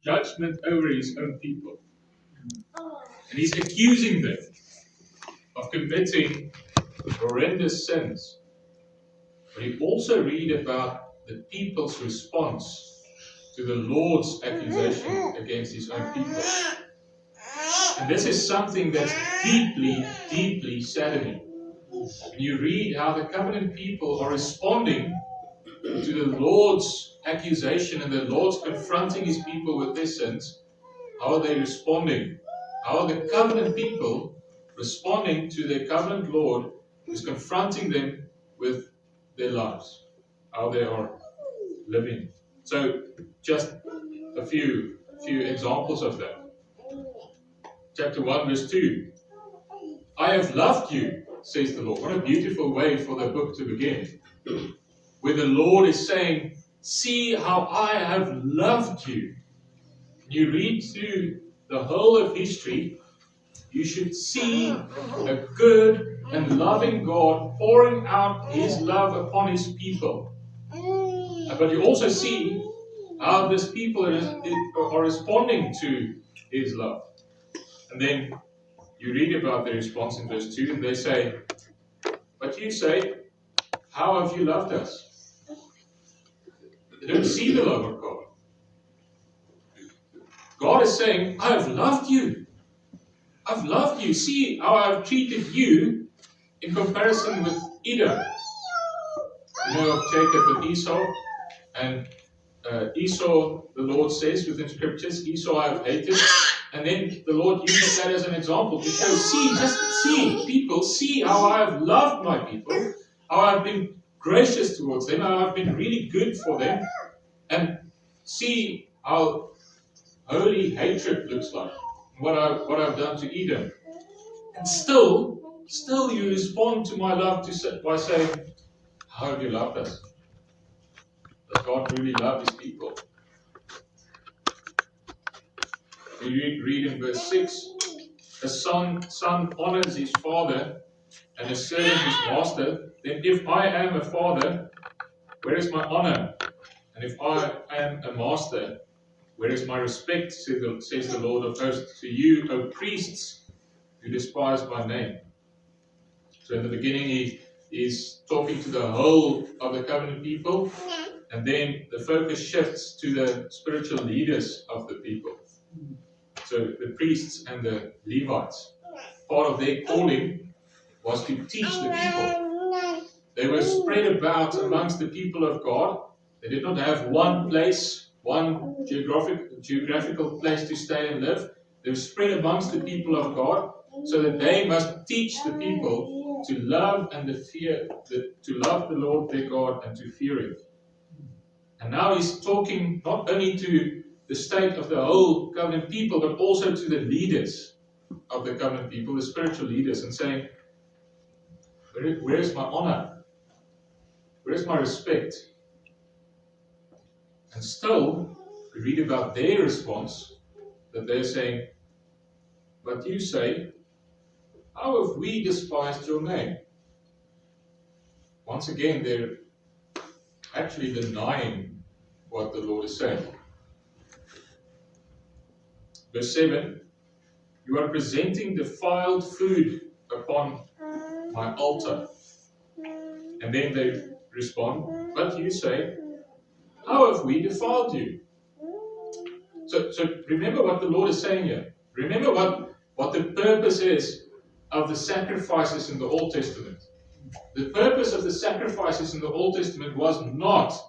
judgment over his own people. And he's accusing them of committing horrendous sins. But you also read about the people's response to the Lord's accusation against his own people. And this is something that's deeply, deeply saddening. When you read how the covenant people are responding to the Lord's accusation and the Lord's confronting his people with their sins, how are they responding? How are the covenant people responding to their covenant Lord who's confronting them with their lives? How they are living. So, just a few examples of that. Chapter 1, verse 2. I have loved you, says the Lord. What a beautiful way for the book to begin. Where the Lord is saying, see how I have loved you. You read through the whole of history, you should see a good and loving God pouring out his love upon his people. But you also see how these people are responding to his love. And then you read about their response in verse 2, and they say, but you say, how have you loved us? They don't see the love of God. God is saying, I have loved you. I've loved you. See how I've treated you in comparison with Edom. You know of Jacob and Esau. And Esau, the Lord says within scriptures, Esau I have hated. And then the Lord uses that as an example to show, see, people, see how I have loved my people, how I've been gracious towards them, how I've been really good for them. And see how holy hatred looks like, what I've done to Edom. And still you respond to my love by saying, how have you loved us? Does God really love his people? We read in verse 6, a son honors his father, and a servant his master. Then if I am a father, where is my honor? And if I am a master, where is my respect, says the Lord of hosts, to you, O priests, who despise my name. So in the beginning, he is talking to the whole of the covenant people, and then the focus shifts to the spiritual leaders of the people. So the priests and the Levites, part of their calling was to teach the people. They were spread about amongst the people of God. They did not have one place, one geographical place to stay and live. They were spread amongst the people of God, so that they must teach the people to love and to love the Lord their God and to fear Him. And now he's talking not only to the state of the whole covenant people, but also to the leaders of the covenant people, the spiritual leaders, and saying, where is my honor? Where is my respect? And still, we read about their response, that they're saying, but you say, how have we despised your name? Once again, they're actually denying what the Lord is saying. Verse 7, you are presenting defiled food upon my altar. And then they respond, but you say, how have we defiled you? So remember what the Lord is saying here. Remember what the purpose is of the sacrifices in the Old Testament. The purpose of the sacrifices in the Old Testament was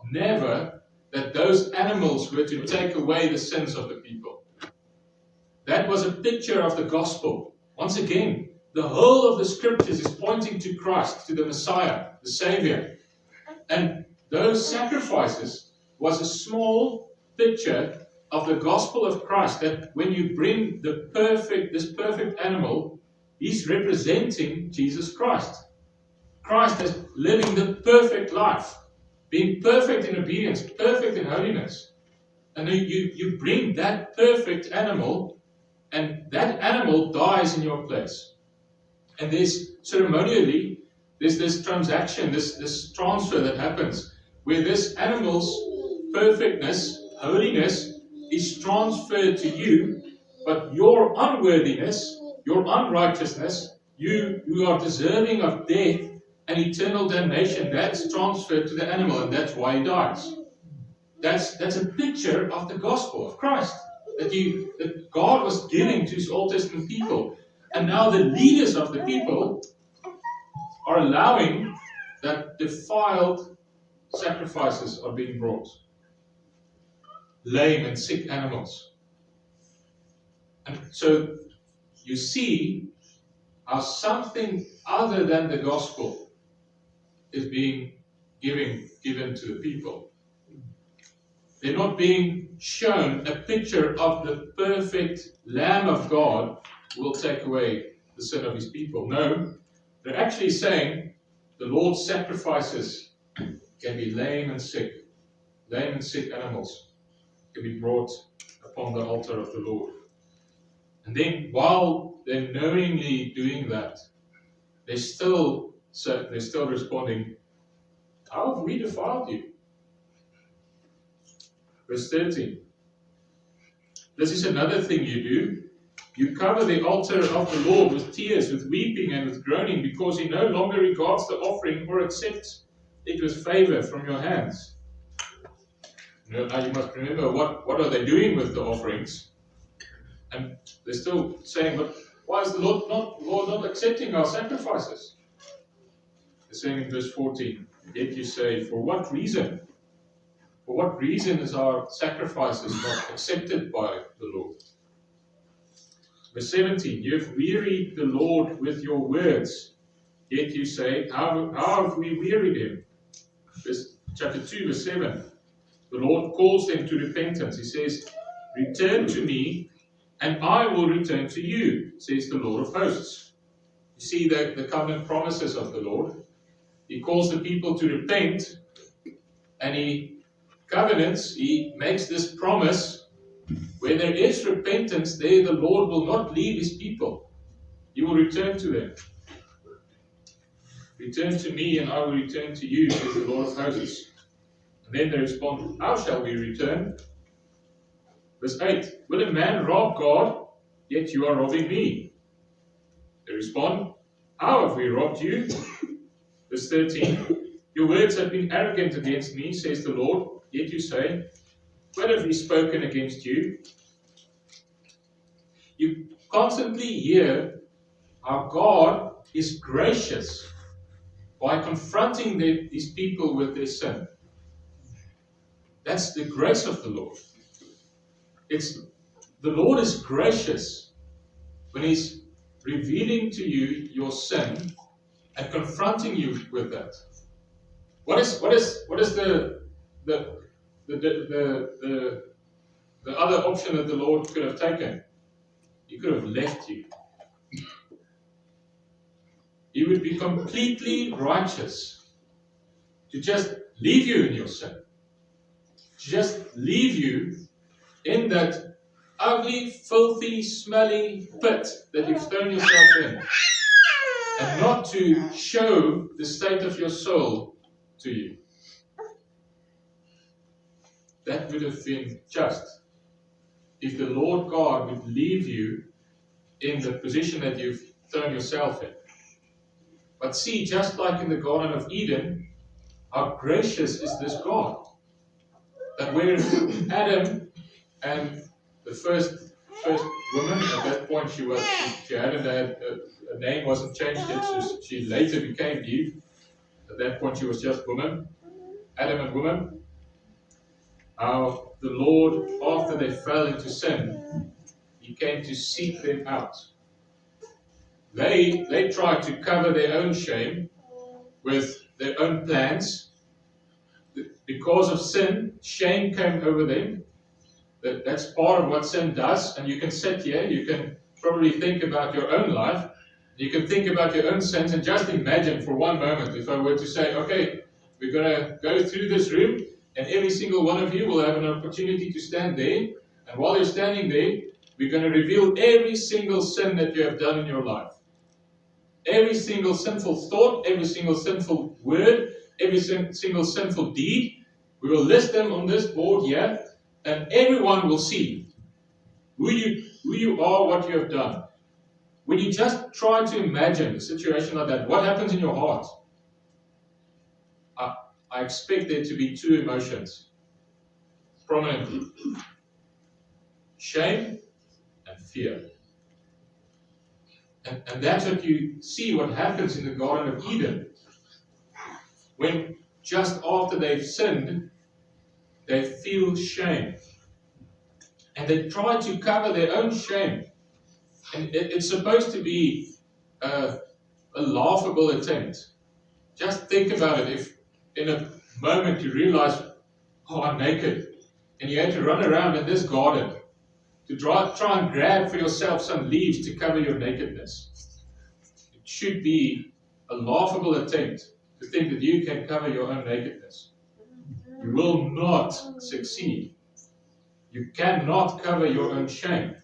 never, that those animals were to take away the sins of the people. That was a picture of the gospel. Once again, the whole of the scriptures is pointing to Christ, to the Messiah, the Savior. And those sacrifices was a small picture of the gospel of Christ, that when you bring this perfect animal, he's representing Jesus Christ. Christ is living the perfect life, being perfect in obedience, perfect in holiness. And you bring that perfect animal, and that animal dies in your place. And there's ceremonially, there's this transaction, this transfer that happens, where this animal's perfectness, holiness, is transferred to you, but your unworthiness, your unrighteousness, you are deserving of death and eternal damnation, that's transferred to the animal, and that's why he dies. That's a picture of the gospel of Christ that God was giving to his Old Testament people. And now the leaders of the people are allowing that defiled sacrifices are being brought. Lame and sick animals. And so you see how something other than the gospel is being given to the people. They're not being shown a picture of the perfect Lamb of God who will take away the sin of his people. No, they're actually saying the Lord's sacrifices can be lame and sick animals can be brought upon the altar of the Lord. And then while they're knowingly doing that, they're still responding, how have we defiled you? Verse 13. This is another thing you do. You cover the altar of the Lord with tears, with weeping and with groaning, because he no longer regards the offering or accepts it with favor from your hands. Now you must remember, what are they doing with the offerings? And they're still saying, but why is the Lord not accepting our sacrifices? They're saying in verse 14, yet you say, for what reason? For what reason is our sacrifices not accepted by the Lord? Verse 17, you have wearied the Lord with your words, yet you say, how have we wearied him? Chapter 2, verse 7, the Lord calls them to repentance. He says, return to me, and I will return to you, says the Lord of hosts. You see the covenant promises of the Lord. He calls the people to repent, and he makes this promise, where there is repentance, there the Lord will not leave his people. He will return to them. Return to me, and I will return to you, says the Lord of hosts. And then they respond, how shall we return? Verse 8, will a man rob God, yet you are robbing me? They respond, how have we robbed you? Verse 13, your words have been arrogant against me, says the Lord, yet you say, what have we spoken against you? You constantly hear how God is gracious by confronting these people with their sin. That's the grace of the Lord. The Lord is gracious when he's revealing to you your sin and confronting you with that. What is the other option that the Lord could have taken? He could have left you. He would be completely righteous to just leave you in your sin. To just leave you in that ugly, filthy, smelly pit that you've thrown yourself in. And not to show the state of your soul to you. That would have been just. If the Lord God would leave you in the position that you've thrown yourself in. But see, just like in the Garden of Eden, how gracious is this God. That where Adam and the first woman, at that point she hadn't had a name, wasn't changed yet, so she later became Eve. At that point she was just woman, Adam and woman. How the Lord, after they fell into sin, he came to seek them out. They tried to cover their own shame with their own plans. Because of sin, shame came over them. That's part of what sin does. And you can sit here, you can probably think about your own life. You can think about your own sins and just imagine for one moment if I were to say, okay, we're going to go through this room and every single one of you will have an opportunity to stand there. And while you're standing there, we're going to reveal every single sin that you have done in your life. Every single sinful thought, every single sinful word, every single sinful deed. We will list them on this board here. And everyone will see who you are, what you have done. When you just try to imagine a situation like that, what happens in your heart? I expect there to be two emotions prominently: shame and fear. And that's what you see what happens in the Garden of Eden. When just after they've sinned, they feel shame. And they try to cover their own shame. And it's supposed to be a laughable attempt. Just think about it. If in a moment you realize, oh, I'm naked, and you had to run around in this garden to try and grab for yourself some leaves to cover your nakedness. It should be a laughable attempt to think that you can cover your own nakedness. You will not succeed. You cannot cover your own shame.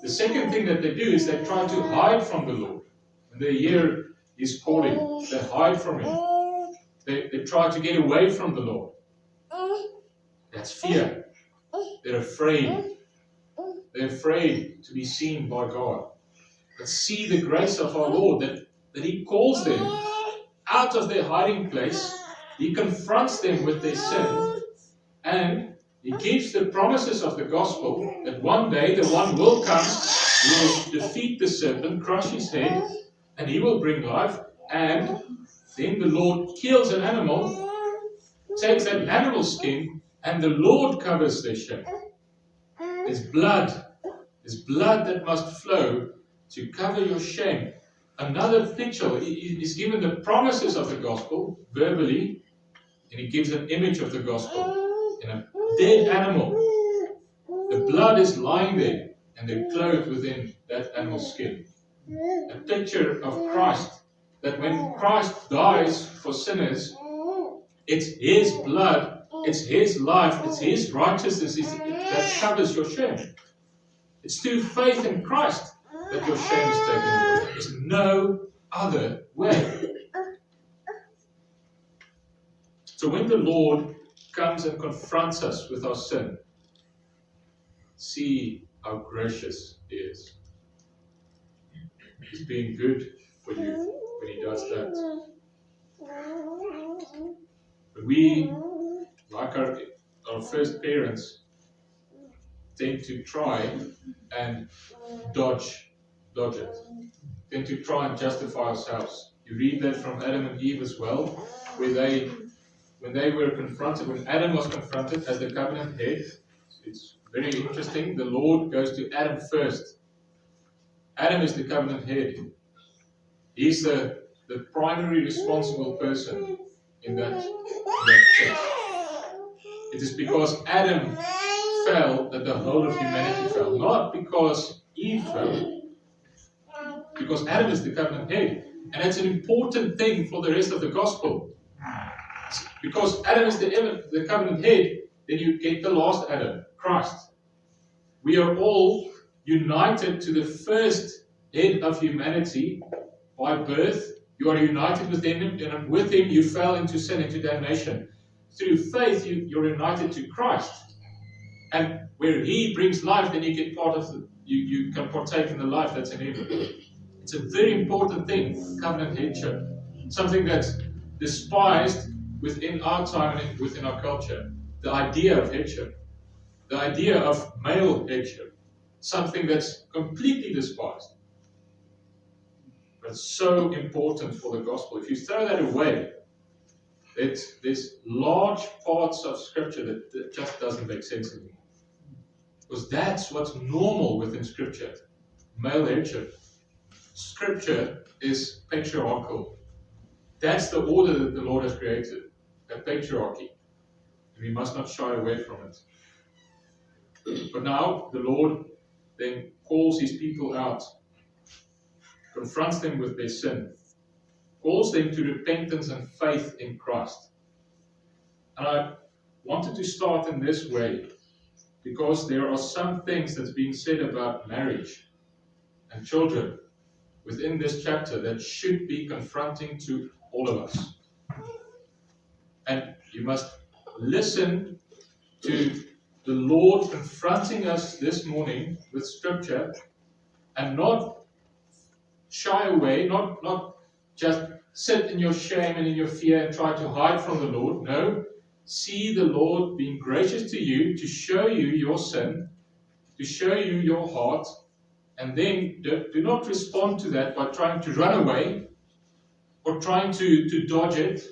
The second thing that they do is they try to hide from the Lord. When they hear His calling, they hide from Him. They try to get away from the Lord. That's fear. They're afraid. They're afraid to be seen by God. But see the grace of our Lord, that He calls them out of their hiding place. He confronts them with their sin, and He gives the promises of the gospel that one day the one will come, who will defeat the serpent, crush his head, and He will bring life. And then the Lord kills an animal, takes that animal skin, and the Lord covers their shame. There's blood. There's blood that must flow to cover your shame. Another picture is given the promises of the gospel verbally, and He gives an image of the gospel in a dead animal. The blood is lying there, and they're clothed within that animal's skin. A picture of Christ, that when Christ dies for sinners, it's His blood, it's His life, it's His righteousness that covers your shame. It's through faith in Christ that your shame is taken away. There's no other way. So when the Lord comes and confronts us with our sin, see how gracious He is. He's being good for you when He does that. But we, like our first parents, tend to try and dodge it. Tend to try and justify ourselves. You read that from Adam and Eve as well, where when they were confronted, when Adam was confronted as the covenant head, it's very interesting. The Lord goes to Adam first. Adam is the covenant head. He's the primary responsible person in that text. It is because Adam fell that the whole of humanity fell, not because Eve fell. Because Adam is the covenant head. And that's an important thing for the rest of the gospel. Because Adam is the covenant head, then you get the last Adam, Christ. We are all united to the first head of humanity by birth. You are united with Him, and with Him you fell into sin, into damnation. Through faith, you're united to Christ. And where He brings life, then you get part of you can partake in the life that's in Him. It's a very important thing, covenant headship. Something that's despised within our time and within our culture. The idea of headship. The idea of male headship. Something that's completely despised. But so important for the gospel. If you throw that away, there's large parts of Scripture that just doesn't make sense anymore. Because that's what's normal within Scripture. Male headship. Scripture is patriarchal. That's the order that the Lord has created. A patriarchy. And we must not shy away from it. But now the Lord then calls His people out, confronts them with their sin, calls them to repentance and faith in Christ. And I wanted to start in this way because there are some things that's being said about marriage and children within this chapter that should be confronting to all of us. And you must listen to the Lord confronting us this morning with Scripture and not shy away, not just sit in your shame and in your fear and try to hide from the Lord. No, see the Lord being gracious to you to show you your sin, to show you your heart, and then do not respond to that by trying to run away or trying to dodge it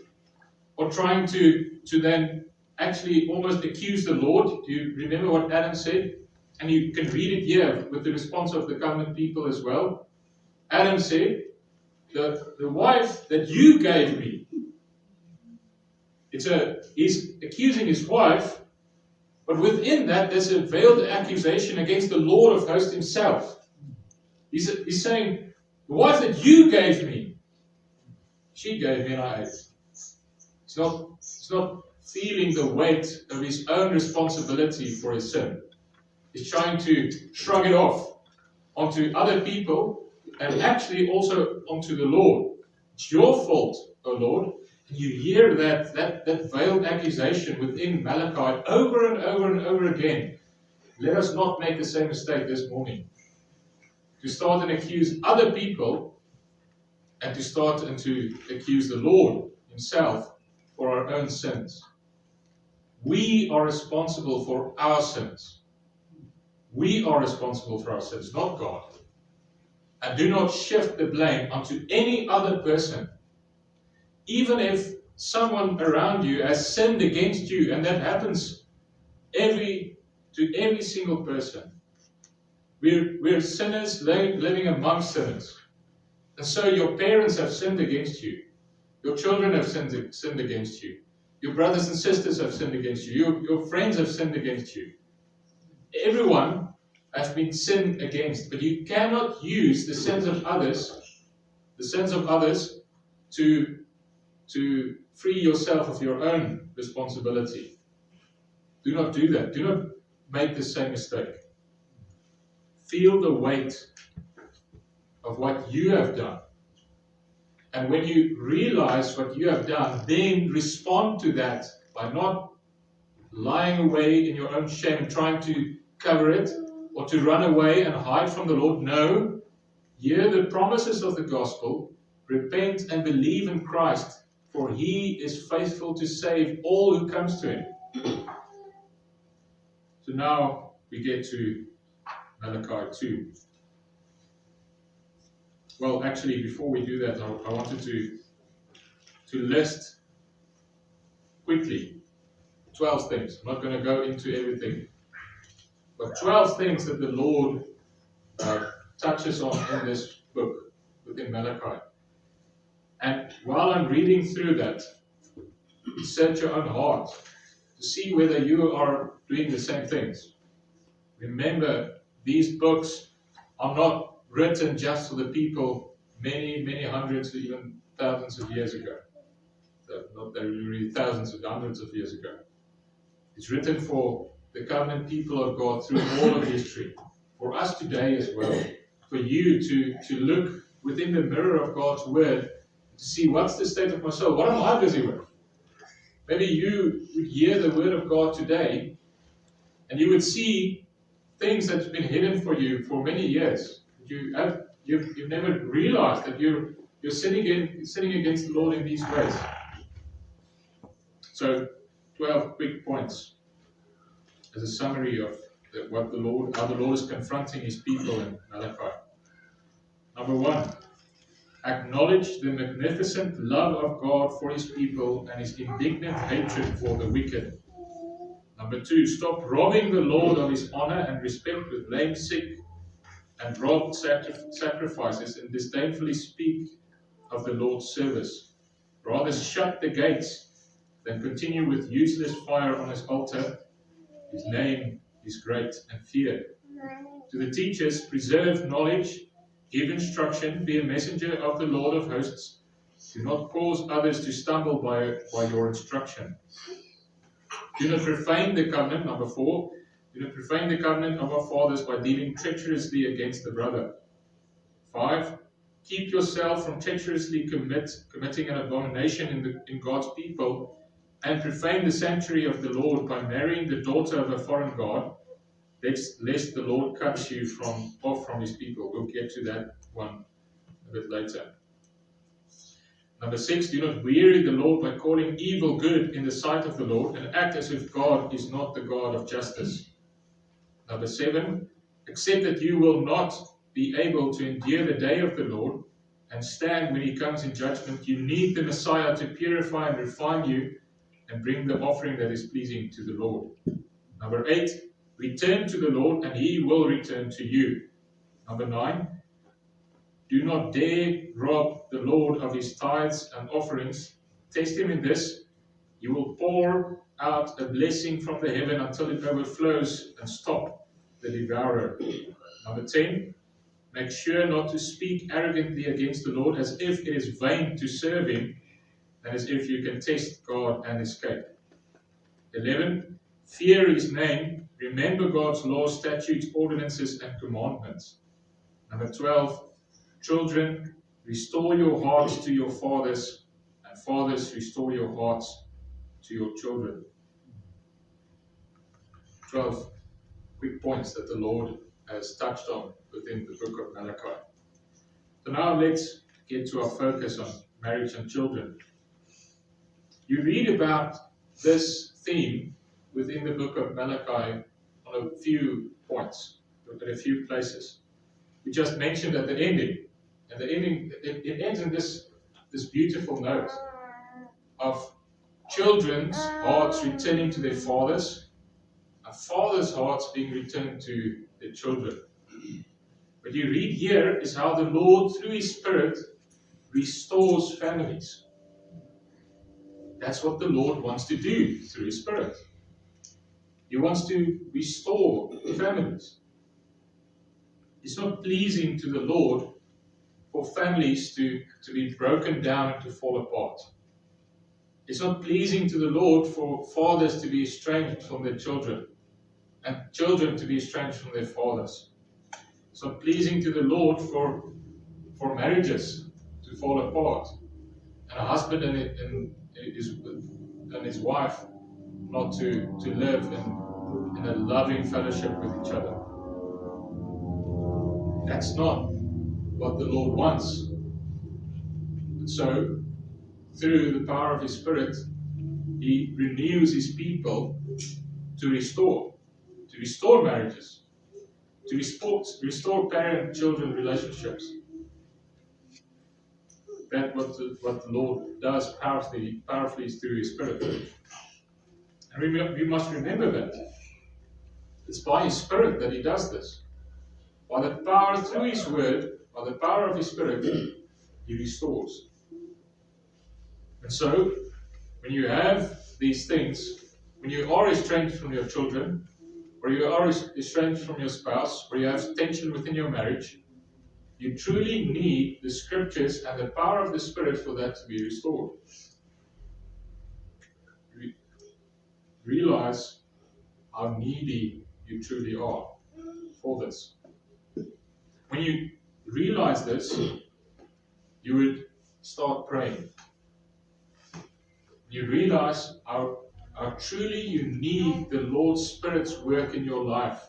or trying to then actually almost accuse the Lord. Do you remember what Adam said? And you can read it here with the response of the covenant people as well. Adam said, the wife that you gave me. He's accusing his wife, but within that there's a veiled accusation against the Lord of hosts himself. He's saying, the wife that you gave me, she gave me and I ate. He's not feeling the weight of his own responsibility for his sin. He's trying to shrug it off onto other people and actually also onto the Lord. It's your fault, O Lord. And you hear that veiled accusation within Malachi over and over and over again. Let us not make the same mistake this morning. To start and accuse other people and to start and to accuse the Lord himself for our own sins. We are responsible for our sins. We are responsible for our sins, not God. And do not shift the blame onto any other person. Even if someone around you has sinned against you, and that happens to every single person. We're sinners living amongst sinners. And so your parents have sinned against you. Your children have sinned against you. Your brothers and sisters have sinned against you. Your friends have sinned against you. Everyone has been sinned against, but you cannot use the sins of others to free yourself of your own responsibility. Do not do that. Do not make the same mistake. Feel the weight of what you have done. And when you realize what you have done, then respond to that by not lying away in your own shame and trying to cover it or to run away and hide from the Lord. No, hear the promises of the gospel, repent and believe in Christ, for he is faithful to save all who comes to him. So now we get to Malachi 2. Well, actually, before we do that, I wanted to list quickly 12 things. I'm not going to go into everything, but 12 things that the Lord touches on in this book within Malachi. And while I'm reading through that, search your own heart to see whether you are doing the same things. Remember, these books are not written just for the people many, many hundreds, even thousands of years ago. Not really thousands of hundreds of years ago. It's written for the covenant people of God through all of history. For us today as well. For you to look within the mirror of God's word to see what's the state of my soul. What am I busy with? Maybe you would hear the word of God today and you would see things that's been hidden for you for many years. You've never realized that you're sinning against the Lord in these ways. So, 12 quick points as a summary of how the Lord is confronting his people in Malachi. Number 1, acknowledge the magnificent love of God for his people and his indignant hatred for the wicked. Number 2, stop robbing the Lord of his honor and respect with lame, sick, and robbed sacrifices and disdainfully speak of the Lord's service. Rather shut the gates than continue with useless fire on his altar. His name is great and feared. To the teachers, preserve knowledge, give instruction, be a messenger of the Lord of hosts. Do not cause others to stumble by your instruction. Do not profane the covenant, number 4. Do not profane the covenant of our fathers by dealing treacherously against the brother. 5. Keep yourself from treacherously committing an abomination in God's people and profane the sanctuary of the Lord by marrying the daughter of a foreign god, lest the Lord cuts you off from his people. We'll get to that one a bit later. Number 6, do not weary the Lord by calling evil good in the sight of the Lord, and act as if God is not the God of justice. Number 7, accept that you will not be able to endure the day of the Lord and stand when he comes in judgment. You need the Messiah to purify and refine you and bring the offering that is pleasing to the Lord. Number 8, return to the Lord and he will return to you. Number 9, do not dare rob the Lord of his tithes and offerings. Test him in this. He will pour out a blessing from the heaven until it overflows and stop the devourer. Number 10, make sure not to speak arrogantly against the Lord as if it is vain to serve him and as if you can test God and escape. 11, fear his name. Remember God's laws, statutes, ordinances, and commandments. Number 12, children, restore your hearts to your fathers, and fathers, restore your hearts to your children. 12 quick points that the Lord has touched on within the book of Malachi. So now let's get to our focus on marriage and children. You read about this theme within the book of Malachi on a few points, at a few places. We just mentioned at the ending, and the ending it ends in this beautiful note of children's hearts returning to their fathers, and fathers' hearts being returned to their children. What you read here is how the Lord, through his Spirit, restores families. That's what the Lord wants to do through his Spirit. He wants to restore families. It's not pleasing to the Lord for families to be broken down and to fall apart. It's not pleasing to the Lord for fathers to be estranged from their children and children to be estranged from their fathers. It's not pleasing to the Lord for marriages to fall apart and a husband and his wife not to live in a loving fellowship with each other. That's not what the Lord wants. And so, through the power of his Spirit, he renews his people to restore marriages, to restore parent-children relationships. That's what the Lord does powerfully through his Spirit. And we must remember that. It's by his Spirit that he does this. By the power through his word, by the power of his Spirit, he restores. And so, when you have these things, when you are estranged from your children, or you are estranged from your spouse, or you have tension within your marriage, you truly need the scriptures and the power of the Spirit for that to be restored. Realize how needy you truly are for this. When you realize this, you would start praying. You realize how truly you need the Lord's Spirit's work in your life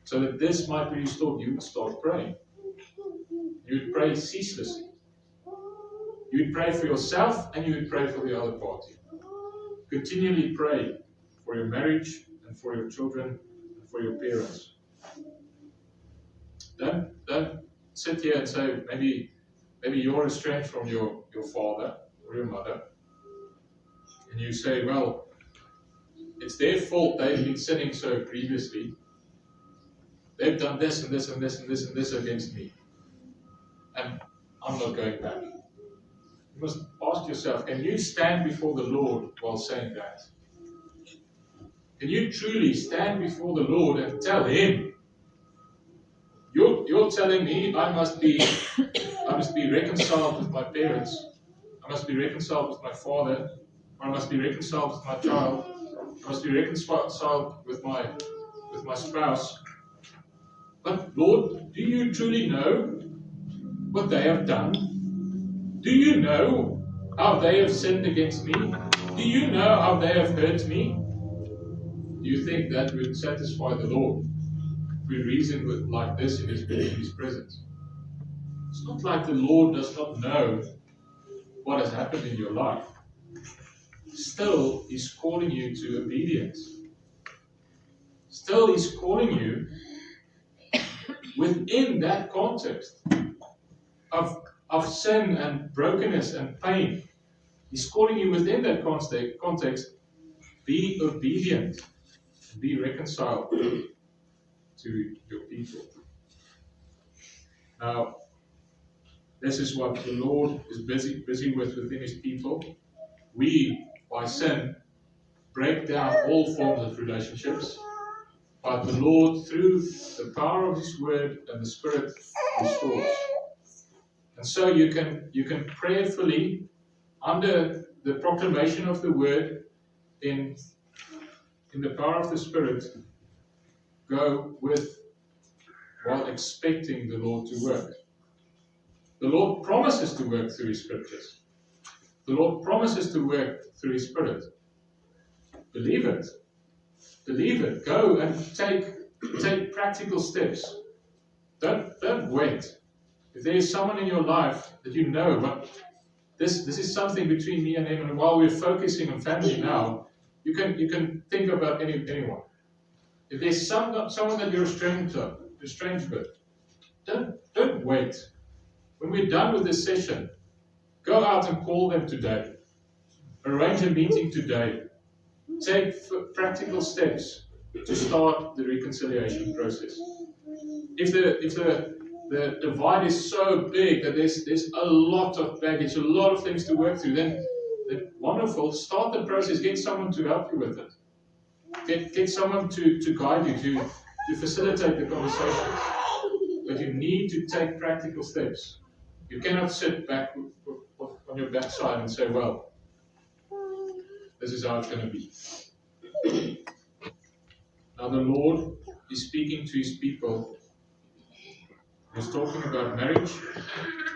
so that this might be restored. You would start praying. You would pray ceaselessly. You would pray for yourself and you would pray for the other party. Continually pray for your marriage and for your children and for your parents. Don't sit here and say, maybe you're estranged from your father or your mother. And you say, well, it's their fault they've been sinning so grievously. They've done this and this and this and this and this against me. And I'm not going back. You must ask yourself, can you stand before the Lord while saying that? Can you truly stand before the Lord and tell him, you're telling me I must be reconciled with my parents, I must be reconciled with my father, I must be reconciled with my child, I must be reconciled with my spouse. But Lord, do you truly know what they have done? Do you know how they have sinned against me? Do Do you know how they have hurt me? Do you think that would satisfy the Lord if we reason with like this in His presence? It's not like the Lord does not know what has happened in your life. Still, He's calling you to obedience. Still, He's calling you within that context of sin and brokenness and pain. He's calling you within that context. Be obedient. Be reconciled to your people. Now, this is what the Lord is busy with within His people. We, by sin, break down all forms of relationships, but the Lord, through the power of His Word and the Spirit, restores. And so you can prayerfully, under the proclamation of the Word, in the power of the Spirit, go with while expecting the Lord to work. The Lord promises to work through His Scriptures. The Lord promises to work through His Spirit. Believe it. Believe it. Go and take practical steps. Don't wait. If there is someone in your life that you know, but this is something between me and him, and while we're focusing on family now, you can think about anyone. If there's someone that you're estranged with, don't wait. When we're done with this session, go out and call them today. Arrange a meeting today. Take practical steps to start the reconciliation process. If the divide is so big that there's a lot of baggage, a lot of things to work through, then wonderful. Start the process. Get someone to help you with it. Get someone to guide you, to facilitate the conversation. But you need to take practical steps. You cannot sit back on your backside and say, well, this is how it's going to be. Now the Lord is speaking to His people. He's talking about marriage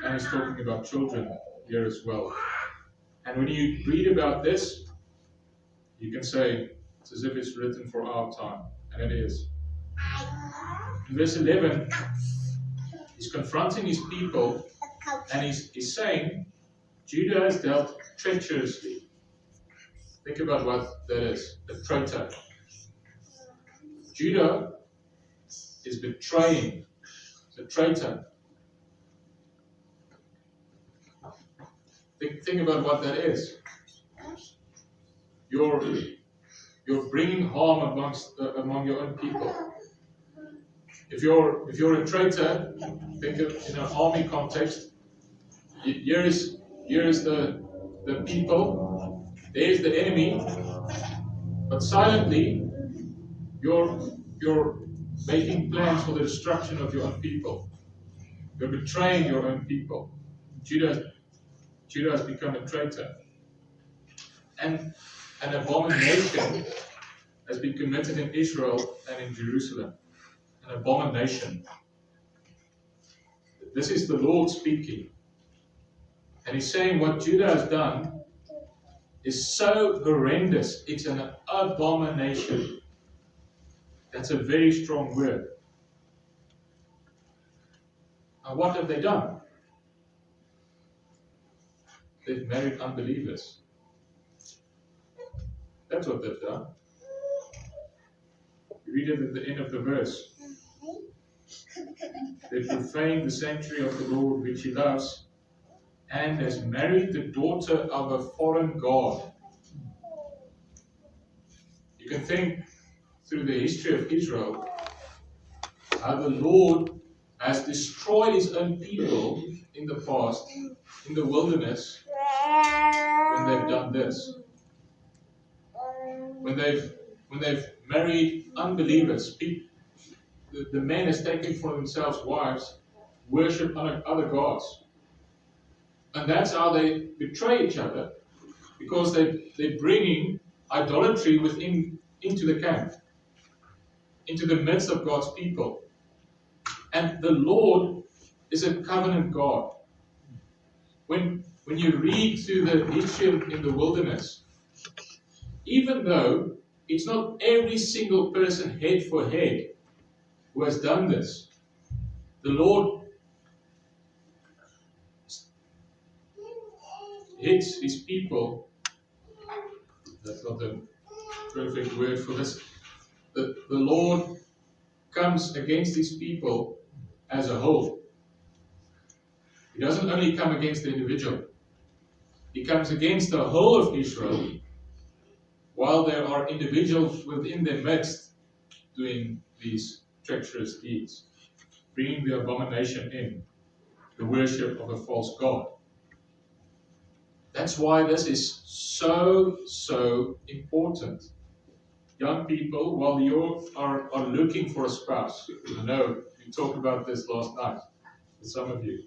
and He's talking about children here as well. And when you read about this, you can say it's as if it's written for our time. And it is. In verse 11, He's confronting His people and he's saying, Judah has dealt treacherously. Think about what that is, a traitor. Judah is betraying, it's a traitor. Think about what that is. You're bringing harm among your own people. If you're a traitor, think of in an army context. Here is the people. There is the enemy, but silently you're making plans for the destruction of your own people. You're betraying your own people. Judah has become a traitor. And an abomination has been committed in Israel and in Jerusalem. An abomination. This is the Lord speaking. And He's saying what Judah has done is so horrendous. It's an abomination. That's a very strong word. Now what have they done? They've married unbelievers. That's what they've done. You read it at the end of the verse. They profaned the sanctuary of the Lord which He loves, and has married the daughter of a foreign god. You can think through the history of Israel how the Lord has destroyed His own people in the past, in the wilderness, when they've done this. When they've married unbelievers, the men has taken for themselves wives, worship other gods. And that's how they betray each other, because they're bringing idolatry into the camp, into the midst of God's people. And the Lord is a covenant God. When you read through the history in the wilderness, even though it's not every single person head for head who has done this, the Lord hits his people. That's not the perfect word for this. The Lord comes against his people as a whole. He doesn't only come against the individual. He comes against the whole of Israel, while there are individuals within their midst doing these treacherous deeds, bringing the abomination in, the worship of a false god. That's why this is so important. Young people, while you are looking for a spouse, I know we talked about this last night with some of you.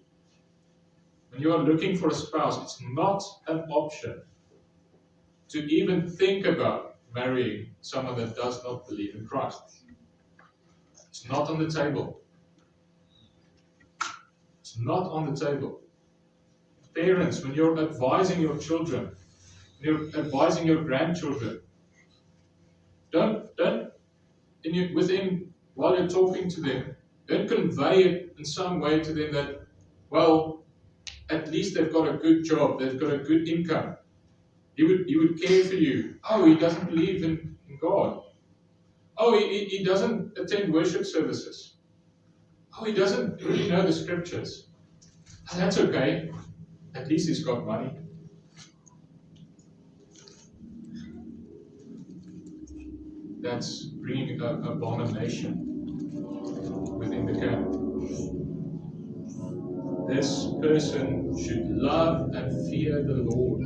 When you are looking for a spouse, it's not an option to even think about marrying someone that does not believe in Christ. It's not on the table. It's not on the table. Parents, when you're advising your children, when you're advising your grandchildren, while you're talking to them, don't convey it in some way to them that, well, at least they've got a good job, they've got a good income. He would care for you. Oh, he doesn't believe in God. Oh, he doesn't attend worship services. Oh, he doesn't really know the scriptures. Oh, that's okay. At least he's got money. That's bringing an abomination within the camp. This person should love and fear the Lord.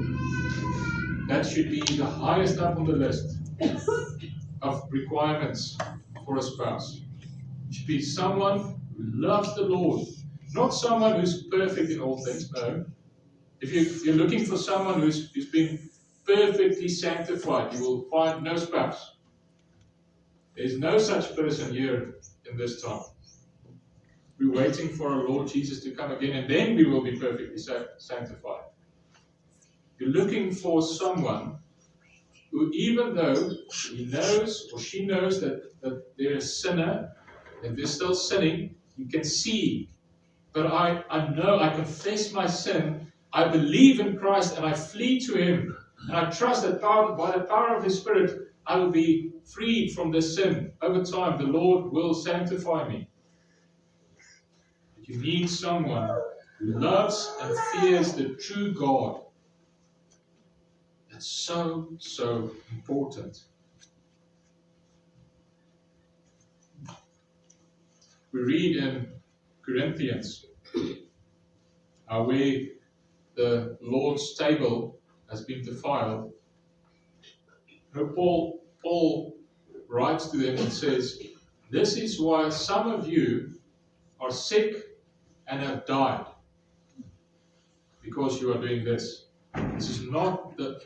That should be the highest up on the list of requirements for a spouse. It should be someone who loves the Lord, not someone who's perfect in all things. No. If you're looking for someone who's been perfectly sanctified, you will find no spouse. There's no such person here in this time. We're waiting for our Lord Jesus to come again, and then we will be perfectly sanctified. You're looking for someone who, even though he knows or she knows that they're a sinner, that they're still sinning, you can see, but I know, I confess my sin, I believe in Christ, and I flee to Him, and I trust that by the power of His Spirit, I will be freed from this sin. Over time, the Lord will sanctify me. But you need someone who loves and fears the true God. That's so important. We read in Corinthians how where the Lord's table has been defiled. Paul writes to them and says, "This is why some of you are sick and have died, because you are doing this." This is not the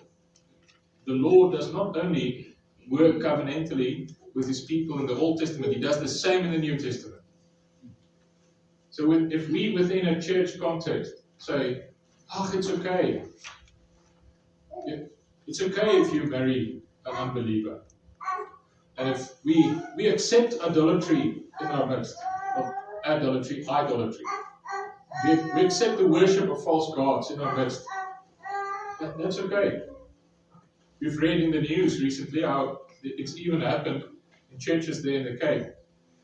Lord does not only work covenantally with His people in the Old Testament, He does the same in the New Testament. So if we within a church context say, it's okay. It's okay if you marry an unbeliever. And if we accept idolatry in our midst, not idolatry. We accept the worship of false gods in our midst. That's okay. We've read in the news recently how it's even happened in churches there in the Cape,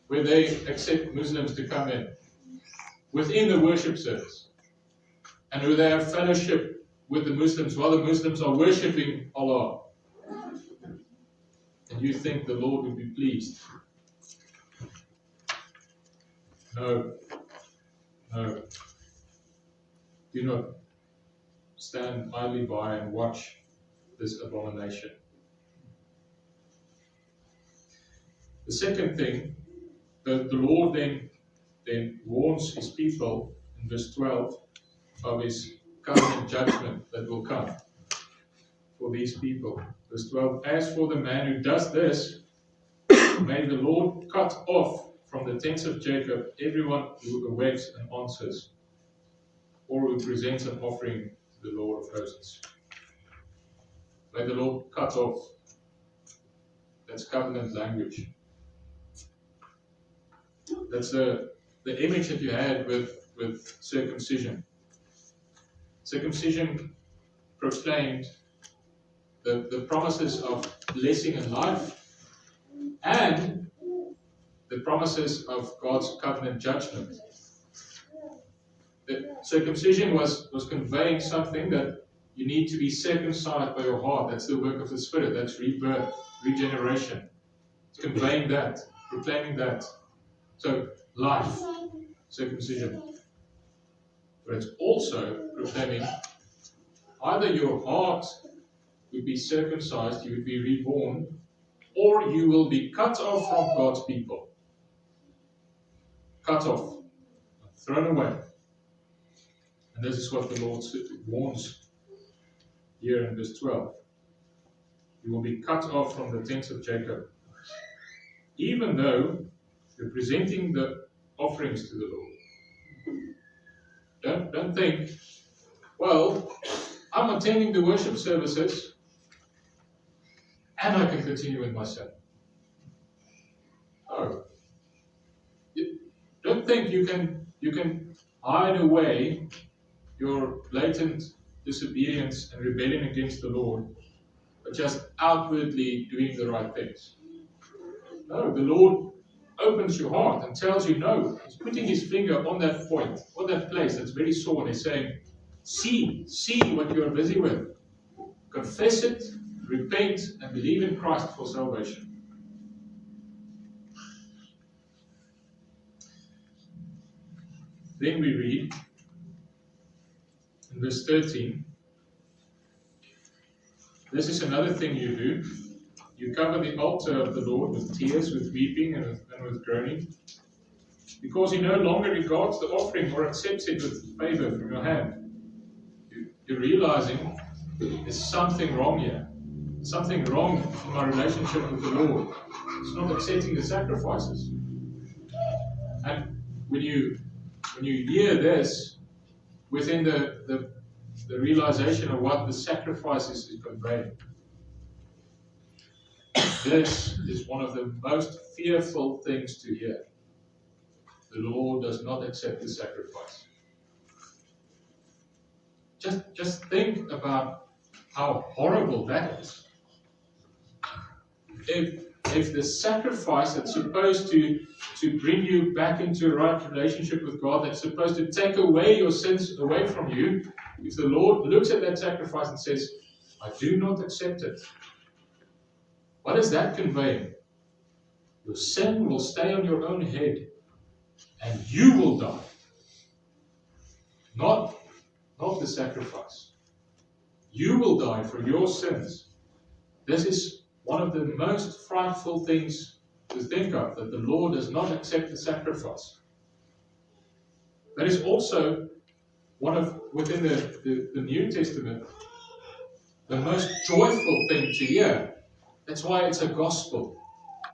where they accept Muslims to come in within the worship service, and where they have fellowship with the Muslims while the Muslims are worshipping Allah. And you think the Lord would be pleased? No. Do not stand idly by and watch this abomination. The second thing, the Lord then warns His people in verse 12 of His covenant judgment that will come for these people. Verse 12, "As for the man who does this, may the Lord cut off from the tents of Jacob everyone who awakes and answers, or who presents an offering to the Lord of hosts." May the Lord cut off That's covenant language. That's the image that you had with circumcision. Circumcision proclaimed the promises of blessing and life and the promises of God's covenant judgment. The circumcision was conveying something that you need to be circumcised by your heart. That's the work of the Spirit. That's rebirth, regeneration. It's conveying that, proclaiming that. So, life, circumcision. But it's also proclaiming either your heart would be circumcised, you would be reborn, or you will be cut off from God's people. Cut off, thrown away. And this is what the Lord warns here in verse 12. You will be cut off from the tents of Jacob, even though you're presenting the offerings to the Lord. Don't think, well, I'm attending the worship services and I can continue with my sin. No. Don't think you can hide away your blatant disobedience and rebellion against the Lord, but just outwardly doing the right things. No, the Lord opens your heart and tells you no. He's putting his finger on that point, on that place that's very sore, and he's saying, see what you are busy with. Confess it, repent, and believe in Christ for salvation. Then we read in verse 13, this is another thing you do. You cover the altar of the Lord with tears, with weeping, and with groaning, because he no longer regards the offering or accepts it with favor from your hand. You're realizing there's something wrong here. Something wrong in my relationship with the Lord. It's not accepting the sacrifices. And when you hear this, within the realization of what the sacrifices is conveying, this is one of the most fearful things to hear. The Lord does not accept the sacrifice. Just think about how horrible that is. If the sacrifice that's supposed to bring you back into a right relationship with God, that's supposed to take away your sins away from you, if the Lord looks at that sacrifice and says, I do not accept it, what is that conveying? Your sin will stay on your own head and you will die. Not the sacrifice. You will die for your sins. This is one of the most frightful things to think of, that the Lord does not accept the sacrifice. That is also one of, within the New Testament, the most joyful thing to hear. That's why it's a gospel.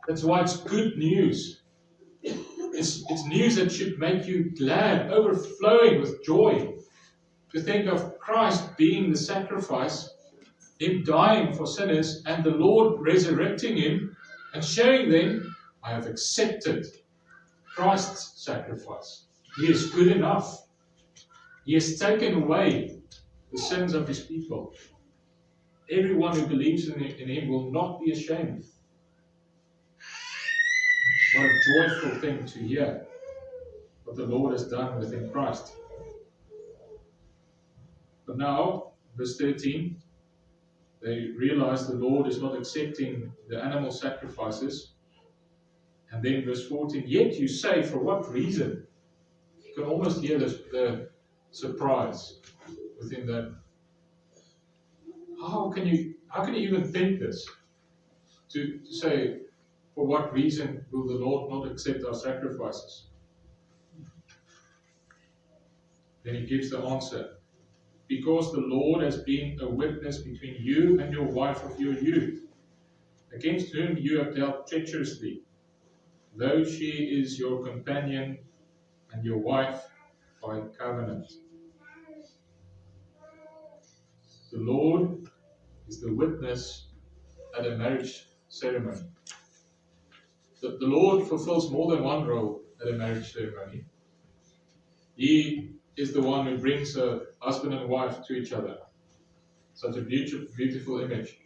That's why it's good news. It's news that should make you glad, overflowing with joy. To think of Christ being the sacrifice, him dying for sinners, and the Lord resurrecting him and showing them, I have accepted Christ's sacrifice. He is good enough. He has taken away the sins of his people. Everyone who believes in him will not be ashamed. What a joyful thing to hear what the Lord has done within Christ. But now, verse 13, they realize the Lord is not accepting the animal sacrifices. And then verse 14, yet you say, for what reason? You can almost hear the surprise within that. How can you even think this? To say, for what reason will the Lord not accept our sacrifices? Then he gives the answer. Because the Lord has been a witness between you and your wife of your youth, against whom you have dealt treacherously, though she is your companion and your wife by covenant. The Lord is the witness at a marriage ceremony. The Lord fulfills more than one role at a marriage ceremony. He is the one who brings a husband and wife to each other. Such a beautiful image.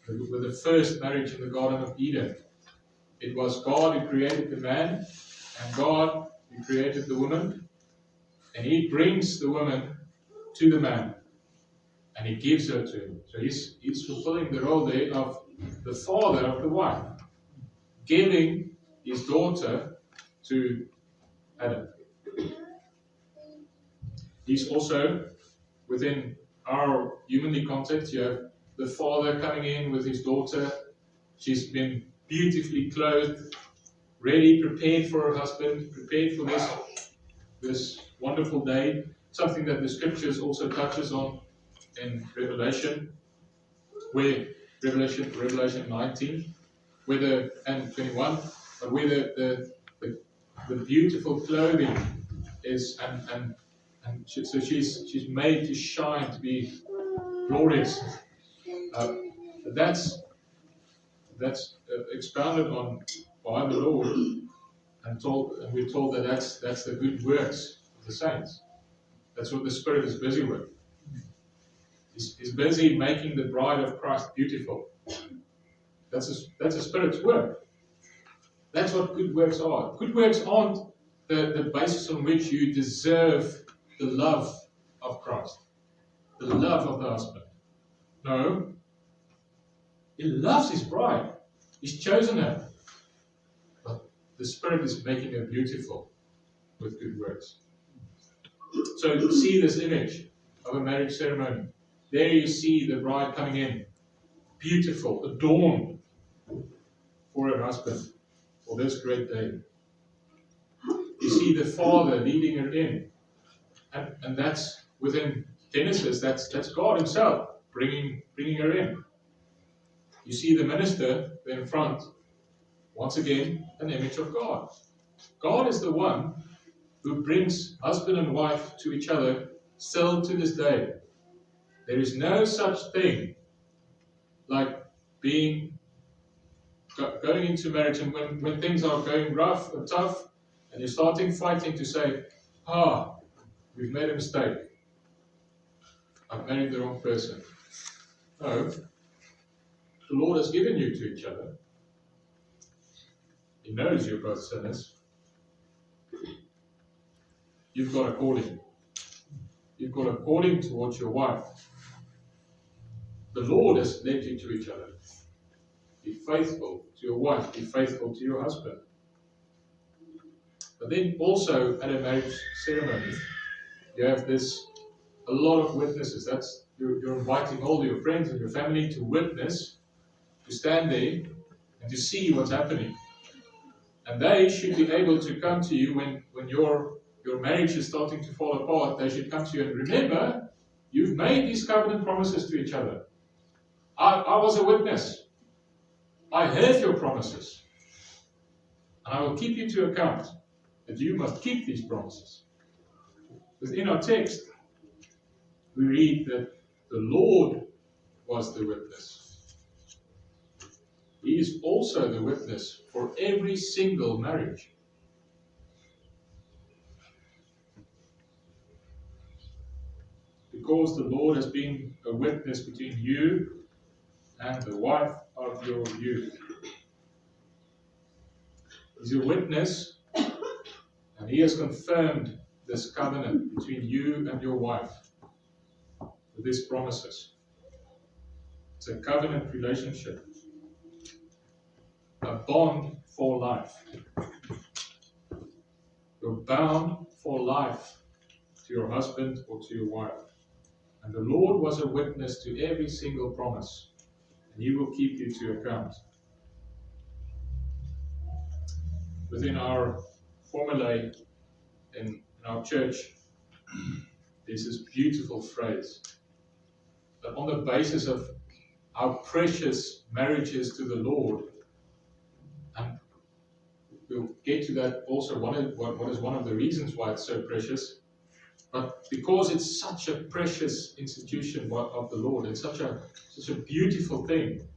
With the first marriage in the Garden of Eden, it was God who created the man, and God who created the woman, and He brings the woman to the man, and He gives her to him. So He's fulfilling the role there of the father of the wife, giving his daughter to Adam. He's also, within our humanly context, you have the father coming in with his daughter. She's been beautifully clothed, ready, prepared for her husband, prepared for this wonderful day. Something that the scriptures also touches on in Revelation, where Revelation 19, and 21, but where the beautiful clothing is, so she's made to shine, to be glorious. That's expounded on by the Lord, and we're told that that's the good works of the saints. That's what the Spirit is busy with. He's busy making the bride of Christ beautiful. That's a Spirit's work. That's what good works are. Good works aren't the basis on which you deserve the love of Christ, the love of the husband. No. He loves his bride. He's chosen her. But the Spirit is making her beautiful with good works. So you see this image of a marriage ceremony. There you see the bride coming in, beautiful, adorned for her husband, for this great day. You see the Father leading her in. And that's within Genesis, that's God Himself bringing her in. You see the minister there in front, once again, an image of God. God is the one who brings husband and wife to each other still to this day. There is no such thing like going into marriage, and when things are going rough and tough, and you're starting fighting to say, we've made a mistake. I've married the wrong person. No. The Lord has given you to each other. He knows you're both sinners. You've got a calling. You've got a calling towards your wife. The Lord has led you to each other. Be faithful to your wife. Be faithful to your husband. But then also at a marriage ceremony, you have a lot of witnesses. You're inviting all your friends and your family to witness, to stand there and to see what's happening. And they should be able to come to you when your marriage is starting to fall apart. They should come to you and remember, you've made these covenant promises to each other. I was a witness. I heard your promises. And I will keep you to account that you must keep these promises. Within our text, we read that the Lord was the witness. He is also the witness for every single marriage. Because the Lord has been a witness between you and the wife of your youth. He's a witness, and He has confirmed this covenant between you and your wife with His promises. It's a covenant relationship, a bond for life. You're bound for life to your husband or to your wife. And the Lord was a witness to every single promise, and He will keep you to account. Within our formulae in our church, there's this beautiful phrase that on the basis of how precious marriage is to the Lord, and we'll get to that also, what is one of the reasons why it's so precious, but because it's such a precious institution of the Lord, it's such a beautiful thing.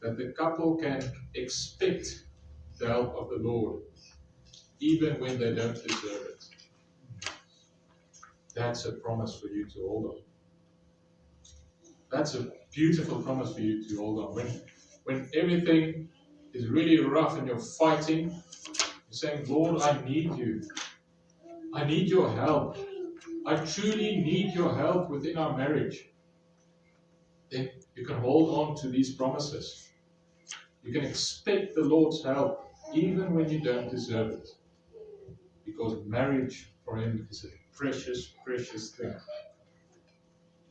that the couple can expect the help of the Lord, even when they don't deserve it. That's a promise for you to hold on. That's a beautiful promise for you to hold on. When everything is really rough and you're fighting, you're saying, Lord, I need you. I need your help. I truly need your help within our marriage. Then you can hold on to these promises. You can expect the Lord's help even when you don't deserve it. Because marriage for Him is a precious, precious thing.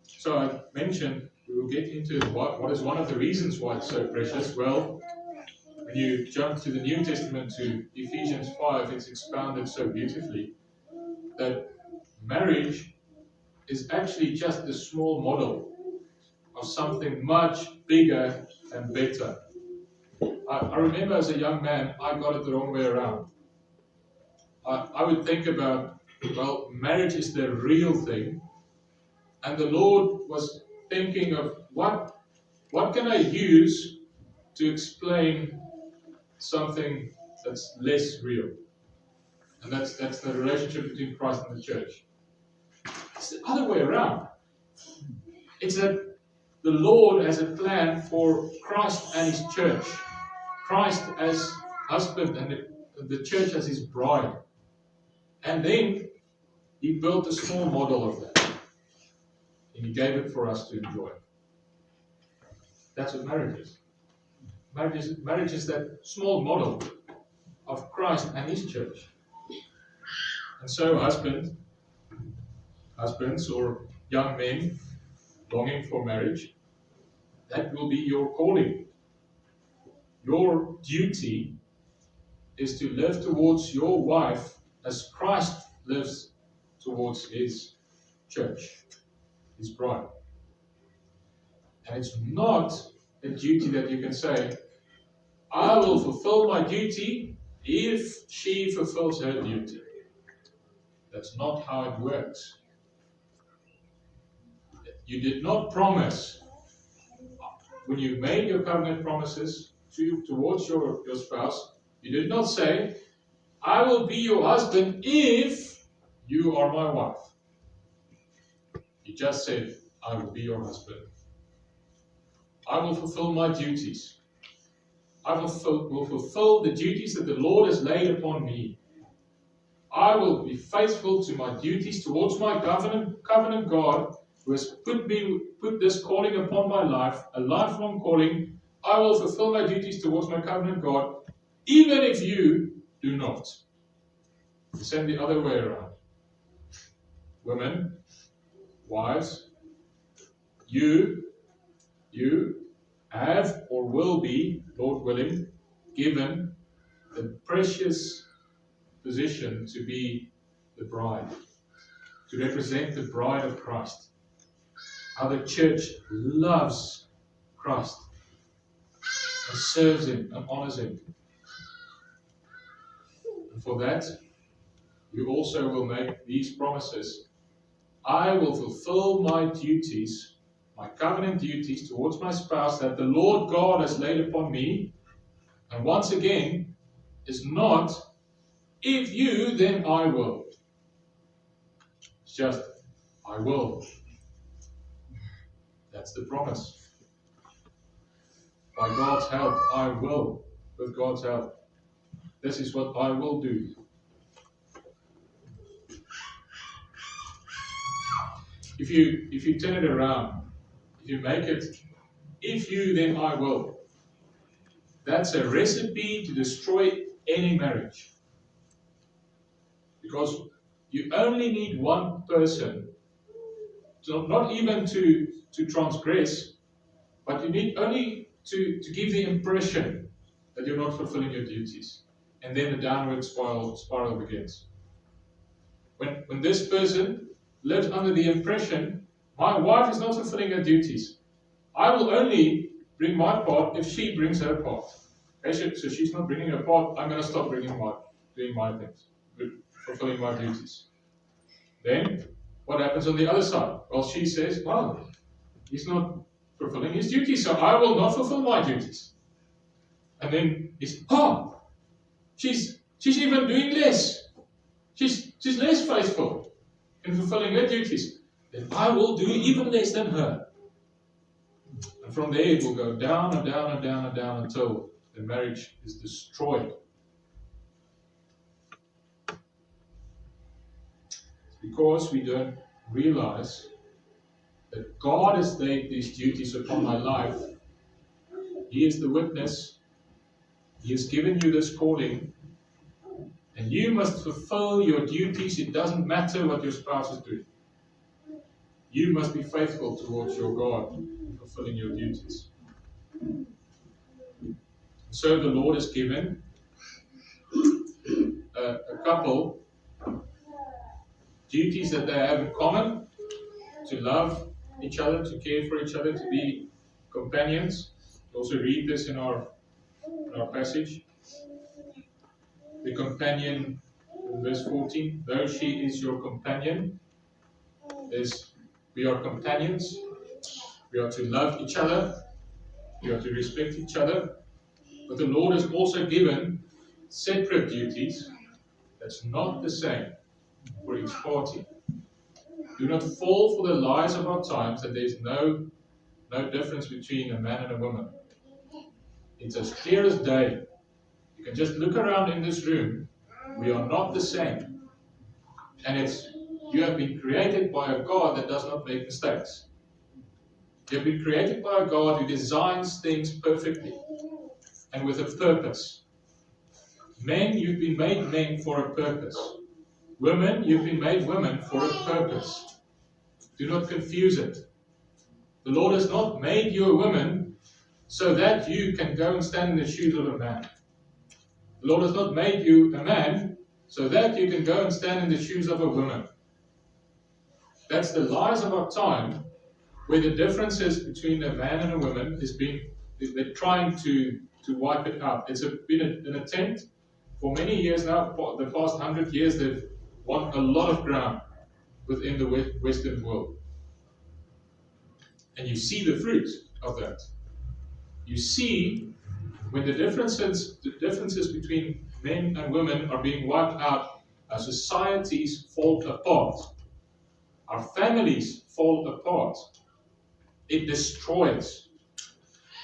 So I mentioned we will get into what is one of the reasons why it's so precious. Well, when you jump to the New Testament to Ephesians 5, it's expounded so beautifully that marriage is actually just a small model of something much bigger and better. I remember as a young man, I got it the wrong way around. I would think about, well, marriage is the real thing, and the Lord was thinking of what can I use to explain something that's less real, and that's the relationship between Christ and the church. It's the other way around. It's that the Lord has a plan for Christ and His church. Christ as husband and the church as His bride. And then He built a small model of that. And He gave it for us to enjoy. That's what marriage is. Marriage is that small model of Christ and His church. And so husbands or young men longing for marriage, that will be your calling. Your duty is to live towards your wife as Christ lives towards His church, His bride. And it's not a duty that you can say, I will fulfill my duty if she fulfills her duty. That's not how it works. You did not promise, when you made your covenant promises towards your spouse, you did not say, I will be your husband if you are my wife. You just said, I will be your husband. I will fulfill my duties. I will fulfill the duties that the Lord has laid upon me. I will be faithful to my duties towards my covenant God, who has put this calling upon my life, a lifelong calling. I will fulfill my duties towards my covenant God, even if you do not. The same the other way around. Women, wives, you have or will be, Lord willing, given the precious position to be the bride, to represent the bride of Christ. How the church loves Christ and serves Him and honors Him. And for that, you also will make these promises. I will fulfill my duties, my covenant duties towards my spouse that the Lord God has laid upon me. And once again, is not, if you, then I will. It's just, I will. That's the promise. By God's help, I will. With God's help. This is what I will do. If you turn it around, if you make it, if you, then I will. That's a recipe to destroy any marriage. Because you only need one person, not even to transgress, but you need only to give the impression that you're not fulfilling your duties. And then the downward spiral begins. When this person lives under the impression, my wife is not fulfilling her duties, I will only bring my part if she brings her part. Okay, so she's not bringing her part, I'm going to stop doing my things, fulfilling my duties. Then, what happens on the other side? Well, she says, well, he's not fulfilling his duties, so I will not fulfill my duties. And then it's, she's even doing less. She's less faithful in fulfilling her duties. Then I will do even less than her. And from there it will go down and down and down and down until the marriage is destroyed. Because we don't realize that God has laid these duties upon my life. He is the witness. He has given you this calling. And you must fulfill your duties. It doesn't matter what your spouse is doing. You must be faithful towards your God in fulfilling your duties. So the Lord has given a couple duties that they have in common: to love each other, to care for each other, to be companions. We also read this in our passage. The companion, in verse 14, though she is your companion, we are companions. We are to love each other. We are to respect each other. But the Lord has also given separate duties that's not the same for each party. Do not fall for the lies of our times that there's no difference between a man and a woman. It's as clear as day. You can just look around in this room. We are not the same. And you have been created by a God that does not make mistakes. You have been created by a God who designs things perfectly and with a purpose. Men, you've been made men for a purpose. Women, you've been made women for a purpose. Do not confuse it. The Lord has not made you a woman so that you can go and stand in the shoes of a man. The Lord has not made you a man so that you can go and stand in the shoes of a woman. That's the lies of our time, where the differences between a man and a woman they're trying to wipe it out. It's been an attempt for many years now. For the past 100 years, they've won a lot of ground within the Western world. And you see the fruit of that. You see when the differences between men and women are being wiped out, our societies fall apart. Our families fall apart. It destroys.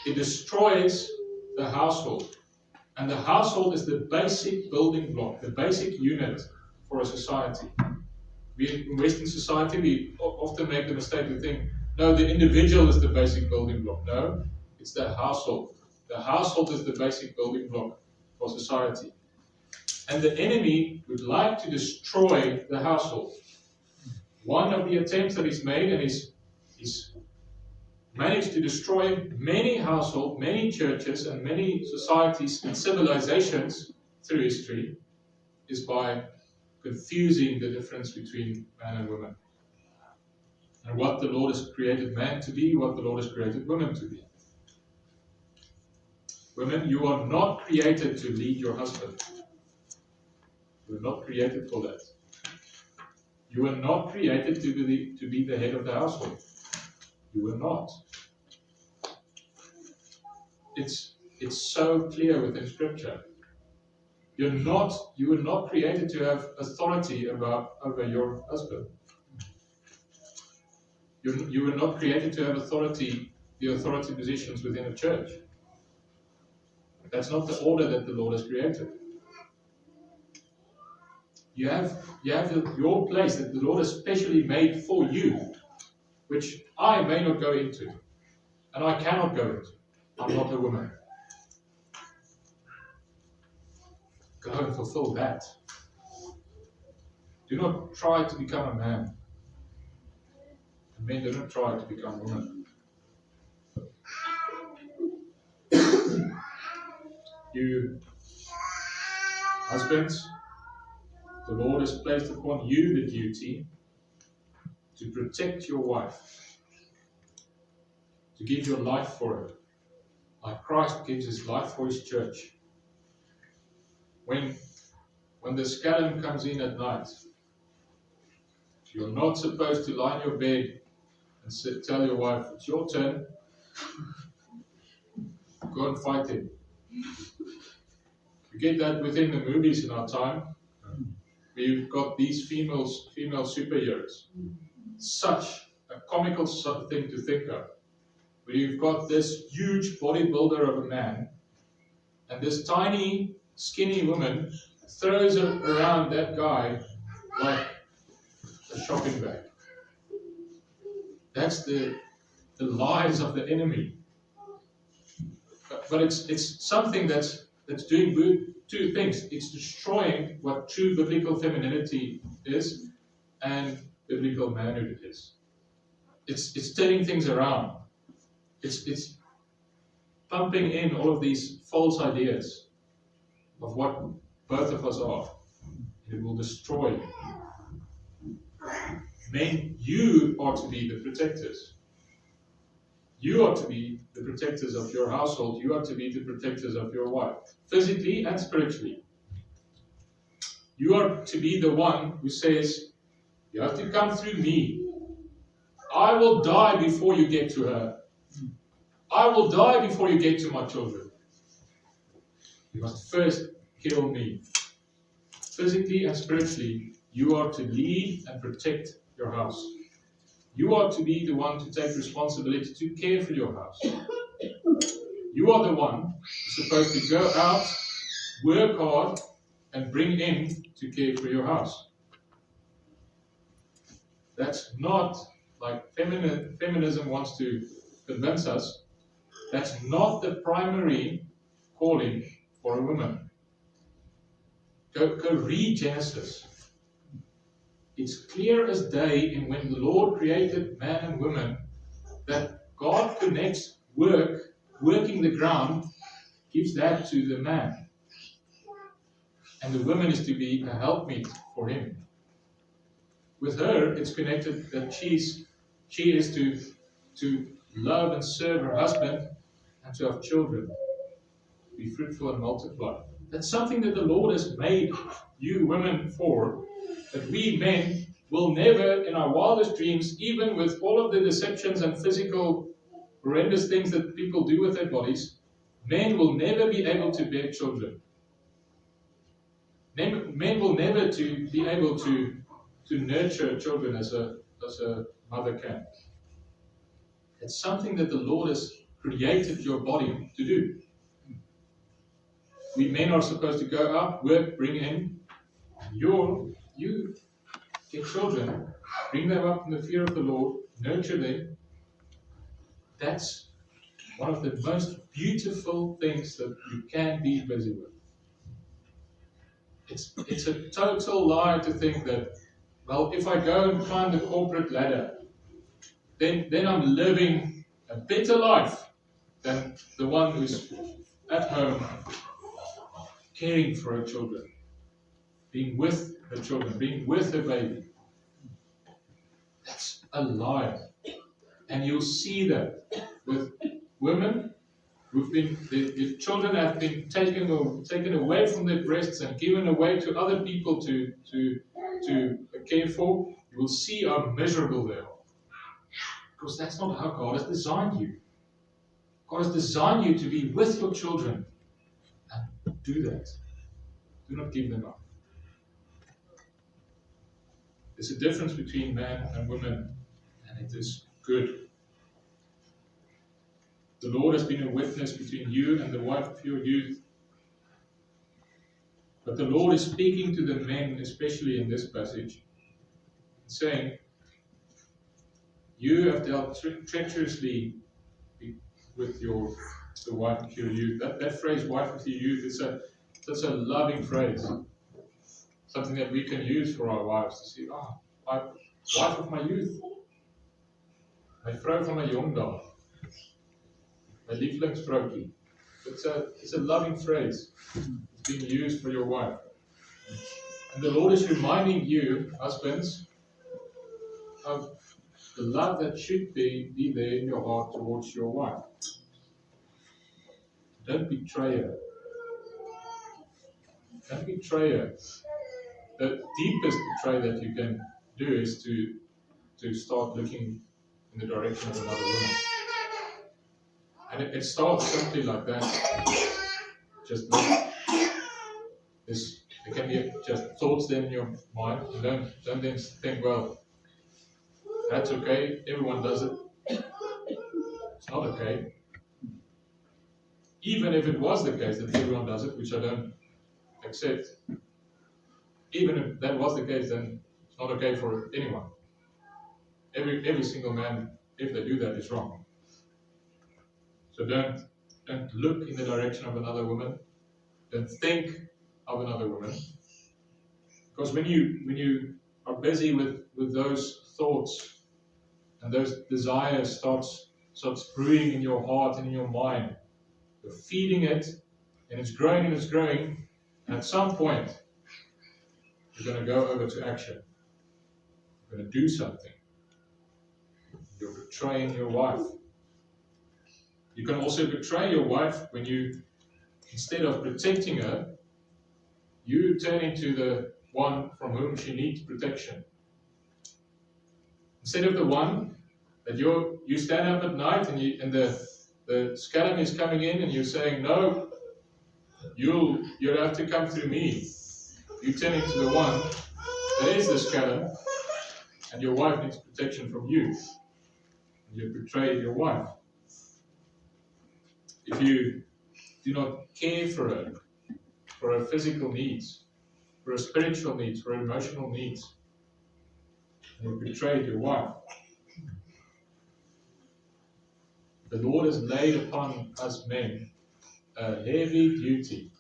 It destroys the household. And the household is the basic building block, the basic unit for a society. In Western society, we often make the mistake to think, no, the individual is the basic building block. No, it's the household. The household is the basic building block for society. And the enemy would like to destroy the household. One of the attempts that he's made, and he's managed to destroy many households, many churches, and many societies and civilizations through history, is by confusing the difference between man and woman. And what the Lord has created man to be, what the Lord has created women to be. Women, you are not created to lead your husband. You are not created for that. You were not created to be the head of the household. You were not. It's so clear within Scripture. You were not created to have authority over your husband. You were not created to have the authority positions within a church. That's not the order that the Lord has created. You have your place that the Lord has specially made for you, which I may not go into, and I cannot go into. I'm not a woman. Go and fulfill that. Do not try to become a man. And men do not try to become women. You husbands, the Lord has placed upon you the duty to protect your wife, to give your life for her, like Christ gives his life for his church. When the scallum comes in at night, you're not supposed to lie in your bed and tell your wife, it's your turn, go and fight him. We get that within the movies in our time. We've got these female superheroes. Such a comical thing to think of. Where you've got this huge bodybuilder of a man, and this tiny, skinny woman throws around that guy like a shopping bag. That's the lies of the enemy. But it's something that's doing two things. It's destroying what true biblical femininity is and biblical manhood is. It's turning things around. It's pumping in all of these false ideas of what both of us are. It will destroy you. Men, you are to be the protectors. You are to be the protectors of your household. You are to be the protectors of your wife, physically and spiritually. You are to be the one who says, you have to come through me. I will die before you get to her. I will die before you get to my children. You must first kill me. Physically and spiritually, you are to lead and protect your house. You are to be the one to take responsibility to care for your house. You are the one who's supposed to go out, work hard, and bring in to care for your house. That's not like feminism wants to convince us. That's not the primary calling for a woman. Go read Genesis. It's clear as day in when the Lord created man and woman that God connects working the ground, gives that to the man. And the woman is to be a helpmeet for him. With her, it's connected that she is to love and serve her husband and to have children. Be fruitful and multiply. That's something that the Lord has made you women for, that we men will never, in our wildest dreams, even with all of the deceptions and physical horrendous things that people do with their bodies, men will never be able to bear children. Men will never be able to nurture children as a mother can. It's something that the Lord has created your body to do. We men are supposed to go out, work, bring in. You get children, bring them up in the fear of the Lord, nurture them. That's one of the most beautiful things that you can be busy with. It's a total lie to think that, well, if I go and climb the corporate ladder, then I'm living a better life than the one who's at home caring for her children, being with her children, being with her baby. That's a lie. And you'll see that with women who've been, the children have been taken away from their breasts and given away to other people to care for. You will see how miserable they are. Because that's not how God has designed you. God has designed you to be with your children. And do that. Do not give them up. There's a difference between man and woman, and it is good. The Lord has been a witness between you and the wife of your youth. But the Lord is speaking to the men, especially in this passage, saying, you have dealt treacherously with the wife of your youth. That phrase, wife of your youth, is that's a loving phrase. Something that we can use for our wives to say, wife of my youth. My vrou van my jong dae. My lievelingsvroukie. It's a loving phrase. It's being used for your wife. And the Lord is reminding you, husbands, of the love that should be there in your heart towards your wife. Don't betray her. Don't betray her. The deepest betrayal that you can do is to start looking in the direction of another woman. And it starts simply like that. just look. There can be just thoughts then in your mind. And don't then think, well, that's okay, everyone does it. It's not okay. Even if it was the case that everyone does it, which I don't accept, even if that was the case, then it's not okay for anyone. Every single man, if they do that, is wrong. So don't look in the direction of another woman. Don't think of another woman. Because when you are busy with those thoughts and those desires starts brewing in your heart and in your mind, you're feeding it, and it's growing and it's growing, and at some point you're going to go over to action. You're going to do something. You're betraying your wife. You can also betray your wife when you, instead of protecting her, you turn into the one from whom she needs protection. Instead of the one that you stand up at night and the scallop is coming in and you're saying, no, you'll have to come through me. You turn into the one that is the scallop, and your wife needs protection from you. You betrayed your wife. If you do not care for her physical needs, for her spiritual needs, for her emotional needs, you betrayed your wife. The Lord has laid upon us men a heavy duty.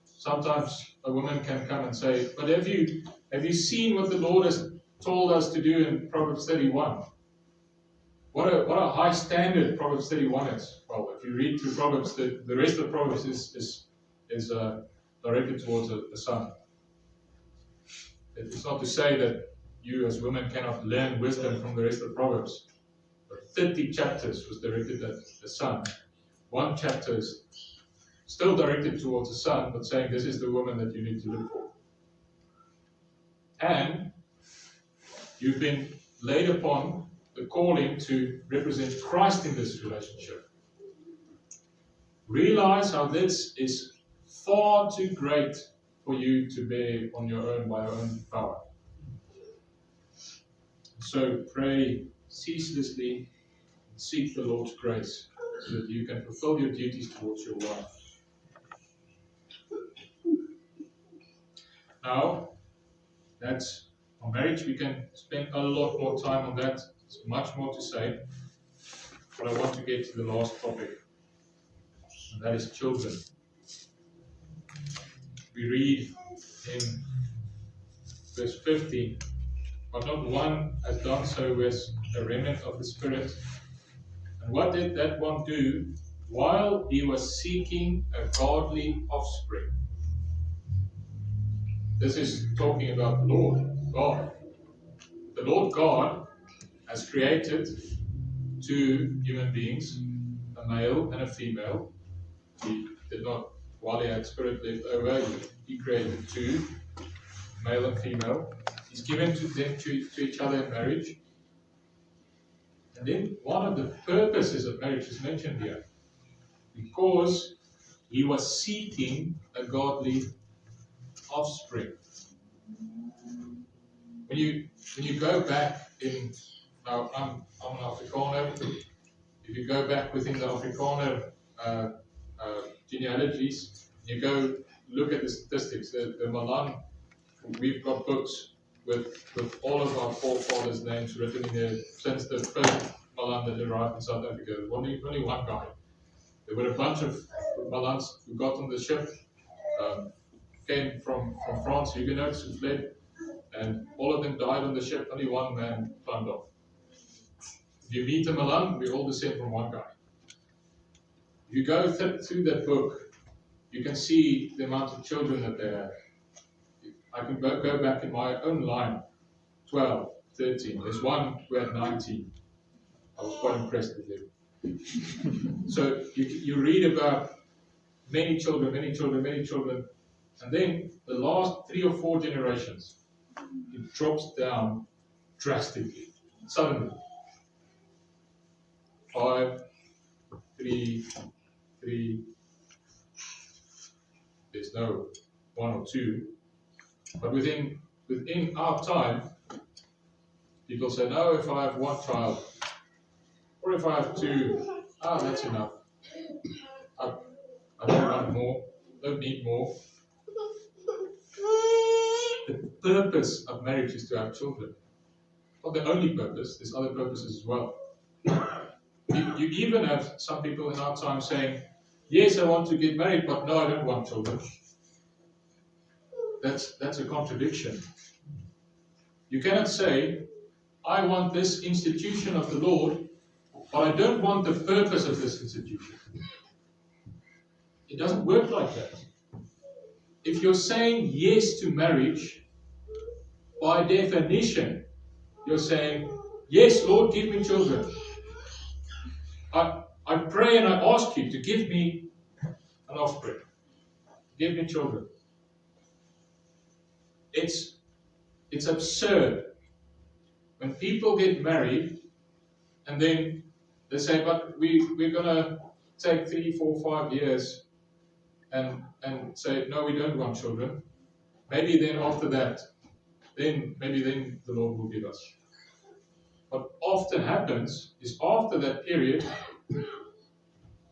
Sometimes a woman can come and say, but have you seen what the Lord has told us to do in Proverbs 31? What a high standard Proverbs 31 is. Well, if you read through Proverbs, the rest of Proverbs is directed towards the son. It's not to say that you as women cannot learn wisdom from the rest of Proverbs. But 30 chapters was directed at the son. One chapter is still directed towards the son, but saying this is the woman that you need to look for. And you've been laid upon the calling to represent Christ in this relationship. Realize how this is far too great for you to bear on your own by your own power. So pray ceaselessly and seek the Lord's grace so that you can fulfill your duties towards your wife. Now, that's on marriage. We can spend a lot more time on that. There's much more to say. But I want to get to the last topic, and that is children. We read in verse 15, but not one has done so with a remnant of the Spirit. And what did that one do while he was seeking a godly offspring? This is talking about the Lord God. The Lord God has created two human beings, a male and a female. He did not, while he had spirit left over, he created two, male and female. He's given them to each other in marriage. And then one of the purposes of marriage is mentioned here. Because he was seeking a godly offspring. When you go back in, now I'm an Afrikaner. If you go back within the Afrikaner genealogies, you go look at the statistics. The Malan, we've got books with all of our forefathers' names written in there since the first Malan that arrived in South Africa. There was only one guy. There were a bunch of Malans who got on the ship, came from France, Huguenots who fled, and all of them died on the ship. Only one man climbed off. If you meet a Malan, we all descend from one guy. If you go through that book, you can see the amount of children that they have. I can go back in my own line, 12, 13. There's one who had 19. I was quite impressed with him. So you read about many children, and then the last 3 or 4 generations, it drops down drastically, suddenly. 5, 3, there's no one or two. But within our time, people say, no, if I have one child, or if I have two, that's enough. I don't want more, don't need more. The purpose of marriage is to have children. Not the only purpose, there's other purposes as well. You even have some people in our time saying, yes, I want to get married, but no, I don't want children. That's a contradiction. You cannot say, I want this institution of the Lord, but I don't want the purpose of this institution. It doesn't work like that. If you're saying yes to marriage, by definition, you're saying, yes, Lord, give me children. I pray and I ask you to give me an offspring. Give me children. It's absurd when people get married and then they say, but we're going to take 3, 4, 5 years and say, no, we don't want children. Maybe then after that, then the Lord will give us. What often happens is after that period,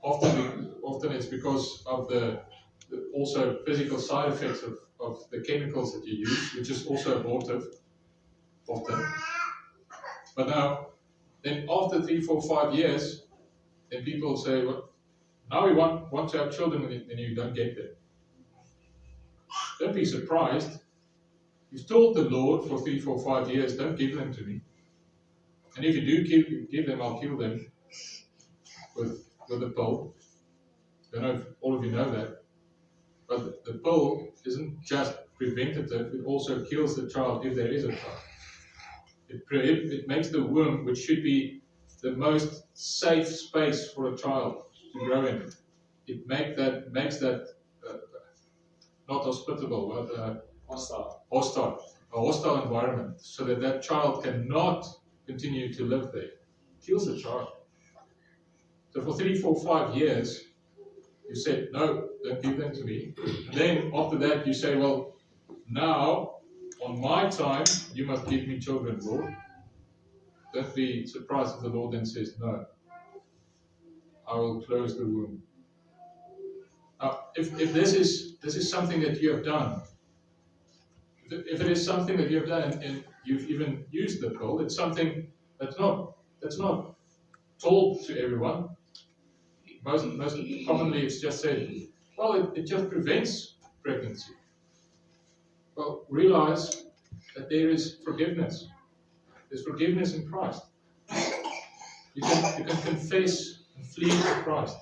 often it's because of the also physical side effects of the chemicals that you use, which is also abortive, often. But now, then after 3, 4, 5 years, then people say, well, now we want to have children, and you don't get them. Don't be surprised. You've told the Lord for 3, 4, 5 years, don't give them to me. And if you do give them, I'll kill them with a pill. I don't know if all of you know that. But the pill isn't just preventative, it also kills the child if there is a child. It makes the womb, which should be the most safe space for a child to grow in, it makes that not hospitable, but a hostile environment, so that child cannot continue to live there. Kills the child. So for 3, 4, 5 years, you said, no, don't give them to me. And then after that, you say, well, now, on my time, you must give me children, Lord. Don't be surprised if the Lord then says, no, I will close the womb. Now, if this is something that you have done, if it is something that you have done and you've even used the pill, it's something that's not told to everyone. Most commonly, it's just said, well, it just prevents pregnancy. Well, realize that there is forgiveness. There's forgiveness in Christ. You can confess and flee to Christ.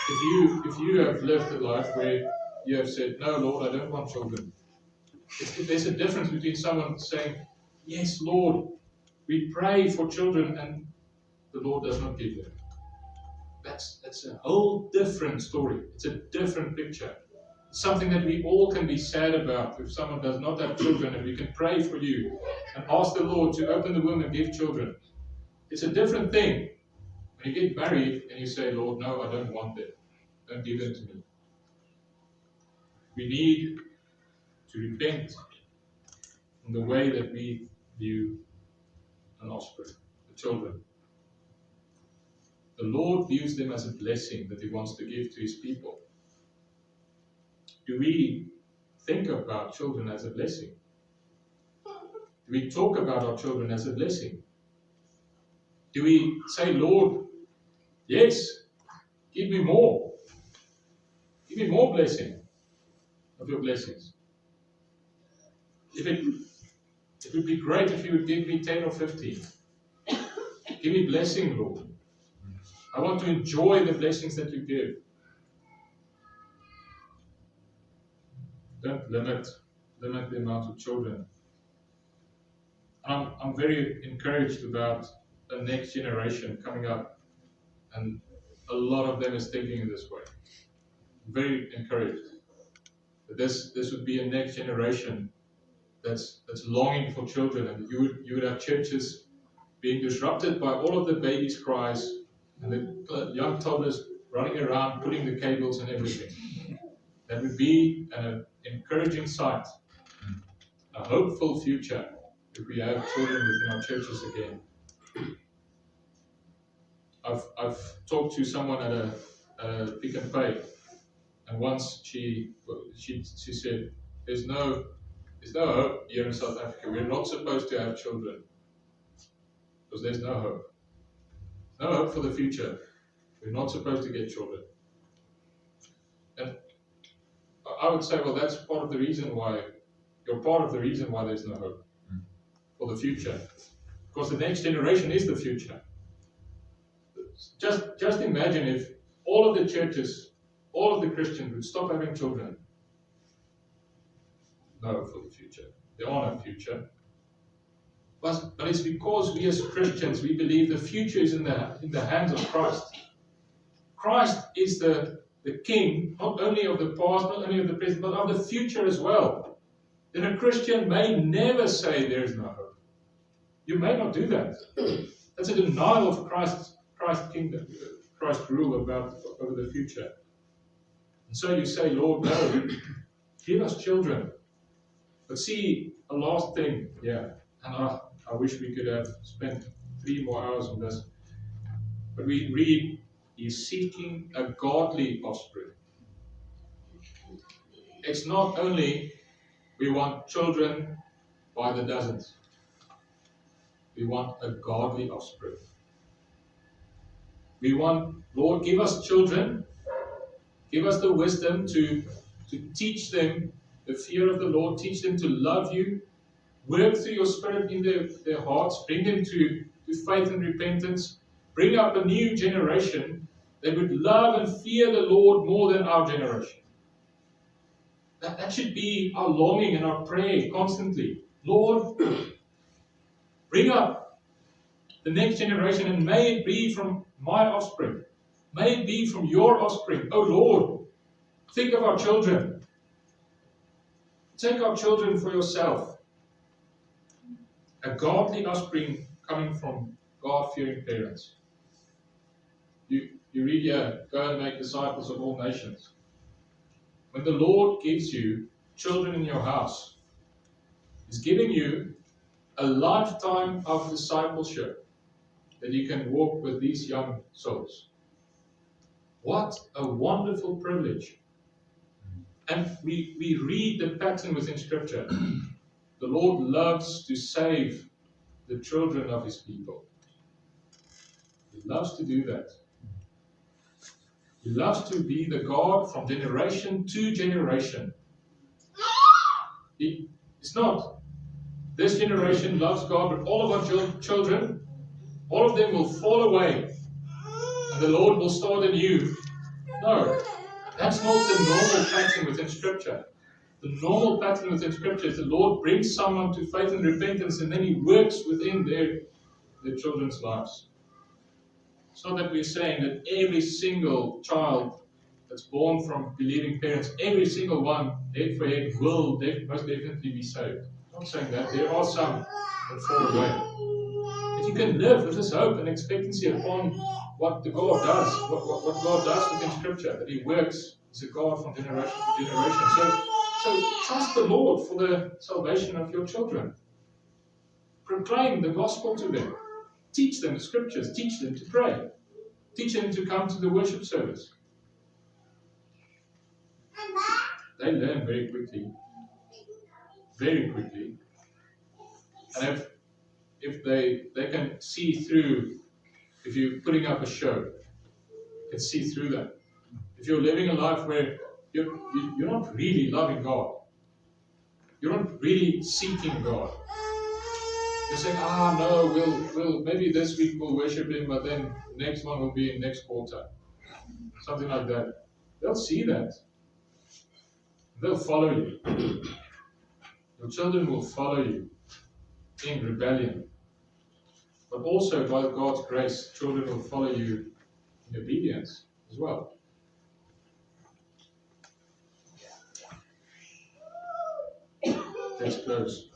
If you have lived a life where you have said, no, Lord, I don't want children. If there's a difference between someone saying, yes, Lord, we pray for children, and the Lord does not give them. That's a whole different story. It's a different picture. It's something that we all can be sad about if someone does not have children, and we can pray for you and ask the Lord to open the womb and give children. It's a different thing when you get married and you say, Lord, no, I don't want them. Don't give them to me. We need to repent from the way that we view an offspring, the children. The Lord views them as a blessing that He wants to give to His people. Do we think about children as a blessing? Do we talk about our children as a blessing? Do we say, Lord, yes, give me more. Give me more blessing of your blessings. It would be great if you would give me 10 or 15. Give me blessing, Lord. I want to enjoy the blessings that you give. Don't limit the amount of children. I'm very encouraged about the next generation coming up, and a lot of them is thinking in this way. I'm very encouraged that this would be a next generation that's longing for children, and you would have churches being disrupted by all of the babies' cries and the young toddlers running around pulling the cables and everything. That would be an encouraging sight, a hopeful future if we have children within our churches again. I've talked to someone at a Pick and Pay, and once she said, "There's no hope here in South Africa. We're not supposed to have children because there's no hope. No hope for the future. We're not supposed to get children." And I would say, well, that's part of the reason why. You're part of the reason why there's no hope for the future, because the next generation is the future. Just imagine if all of the churches, all of the Christians would stop having children. No hope for the future. There are no future. But it's because we as Christians, we believe the future is in the hands of Christ. Christ is the King, not only of the past, not only of the present, but of the future as well. Then a Christian may never say there is no hope. You may not do that. That's a denial of Christ's kingdom, Christ's rule over the future. And so you say, Lord, no, give us children. But see, a last thing, and I wish we could have spent 3 more hours on this. But we read, he's seeking a godly offspring. It's not only we want children by the dozens. We want a godly offspring. We want, Lord, give us children. Give us the wisdom to teach them the fear of the Lord. Teach them to love you. Work through your Spirit in their hearts. Bring them to faith and repentance. Bring up a new generation that would love and fear the Lord more than our generation. That should be our longing and our prayer constantly. Lord, bring up the next generation, and may it be from my offspring. May it be from your offspring. Oh Lord, think of our children. Take our children for yourself. A godly offspring coming from God-fearing parents. You read here, go and make disciples of all nations. When the Lord gives you children in your house, He's giving you a lifetime of discipleship that you can walk with these young souls. What a wonderful privilege. And we read the pattern within Scripture. The Lord loves to save the children of His people. He loves to do that. He loves to be the God from generation to generation. It's not this generation loves God, but all of our children, all of them will fall away, and the Lord will start anew. No, that's not the normal pattern within Scripture. The normal pattern within Scripture is the Lord brings someone to faith and repentance, and then He works within their children's lives. It's not that we're saying that every single child that's born from believing parents, every single one, head for head, will most definitely be saved. I'm not saying that. There are some that fall away. But you can live with this hope and expectancy upon what the God does, what God does within Scripture, that He works as a God from generation to generation. So trust the Lord for the salvation of your children. Proclaim the gospel to them. Teach them the Scriptures. Teach them to pray. Teach them to come to the worship service. They learn very quickly. Very quickly. And if they can see through, if you're putting up a show, you can see through that. If you're living a life where you're not really loving God, you're not really seeking God. You're saying, no, we'll maybe this week we'll worship Him, but then the next one will be in next quarter. Something like that. They'll see that. They'll follow you. Your children will follow you in rebellion. But also, by God's grace, children will follow you in obedience as well. Let's close.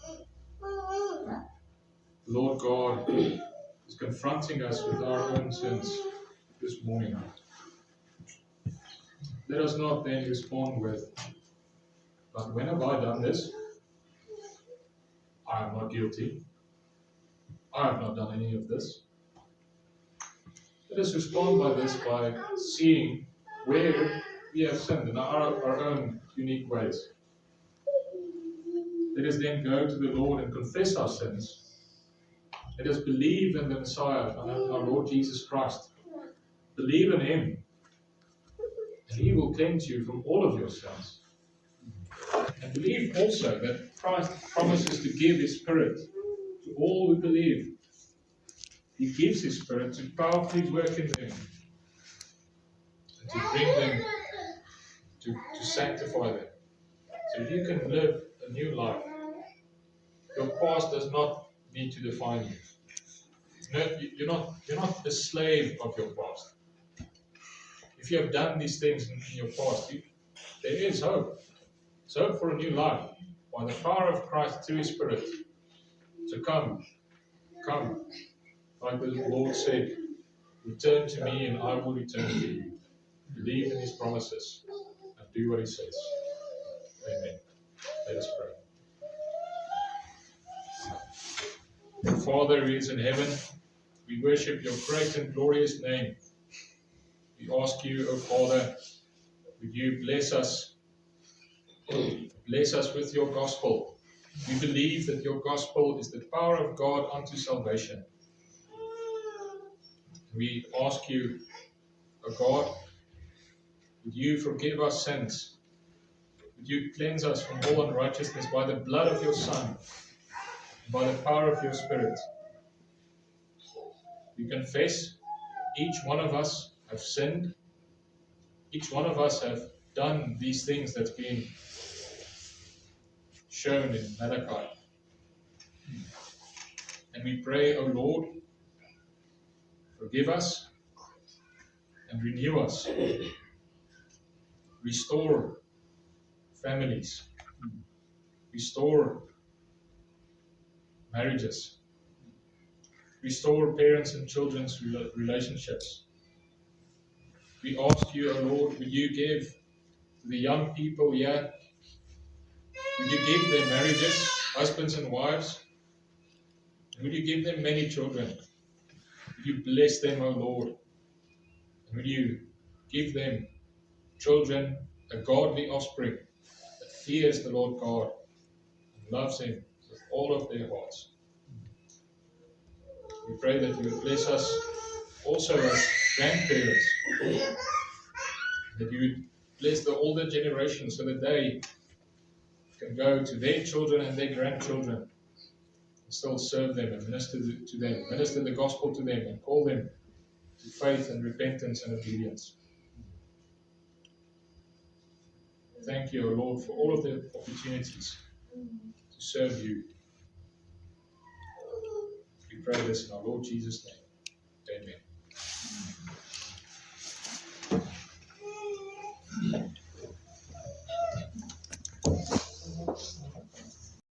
Lord God is confronting us with our own sins this morning. let us not then respond with, but when have I done this? I am not guilty. I have not done any of this. Let us respond by seeing where we have sinned in our own unique ways. Let us then go to the Lord and confess our sins. Let us believe in the Messiah, our Lord Jesus Christ. Believe in Him, and He will cleanse you from all of your sins. And believe also that Christ promises to give His Spirit to all who believe. He gives His Spirit to powerfully work in them and to bring them, to sanctify them. So you can live a new life. Your past does not need to define you. No, you're not a slave of your past. If you have done these things in your past, there is hope. It's hope for a new life by the power of Christ through His Spirit. So come, like the Lord said, return to me and I will return to you. Believe in His promises and do what He says. Amen. Let us pray. Father who is in heaven, we worship your great and glorious name. We ask you, O Father, would you bless us with your gospel. We believe that your gospel is the power of God unto salvation. We ask you, O God, would you forgive our sins? Would you cleanse us from all unrighteousness by the blood of your Son, by the power of your Spirit? We confess each one of us have sinned. Each one of us have done these things that's been shown in Malachi. And we pray, O Lord, forgive us and renew us. Restore families. Restore marriages. Restore parents and children's relationships. We ask you, O Lord, would you give to the young people here, would you give them marriages, husbands and wives? And would you give them many children? Would you bless them, O Lord? And would you give them children, a godly offspring that fears the Lord God and loves Him with all of their hearts? We pray that you would bless us also as grandparents, that you would bless the older generation so that they can go to their children and their grandchildren and still serve them and minister to them, minister the gospel to them and call them to faith and repentance and obedience. Thank you, O Lord, for all of the opportunities to serve you. We pray this in our Lord Jesus' name. Amen.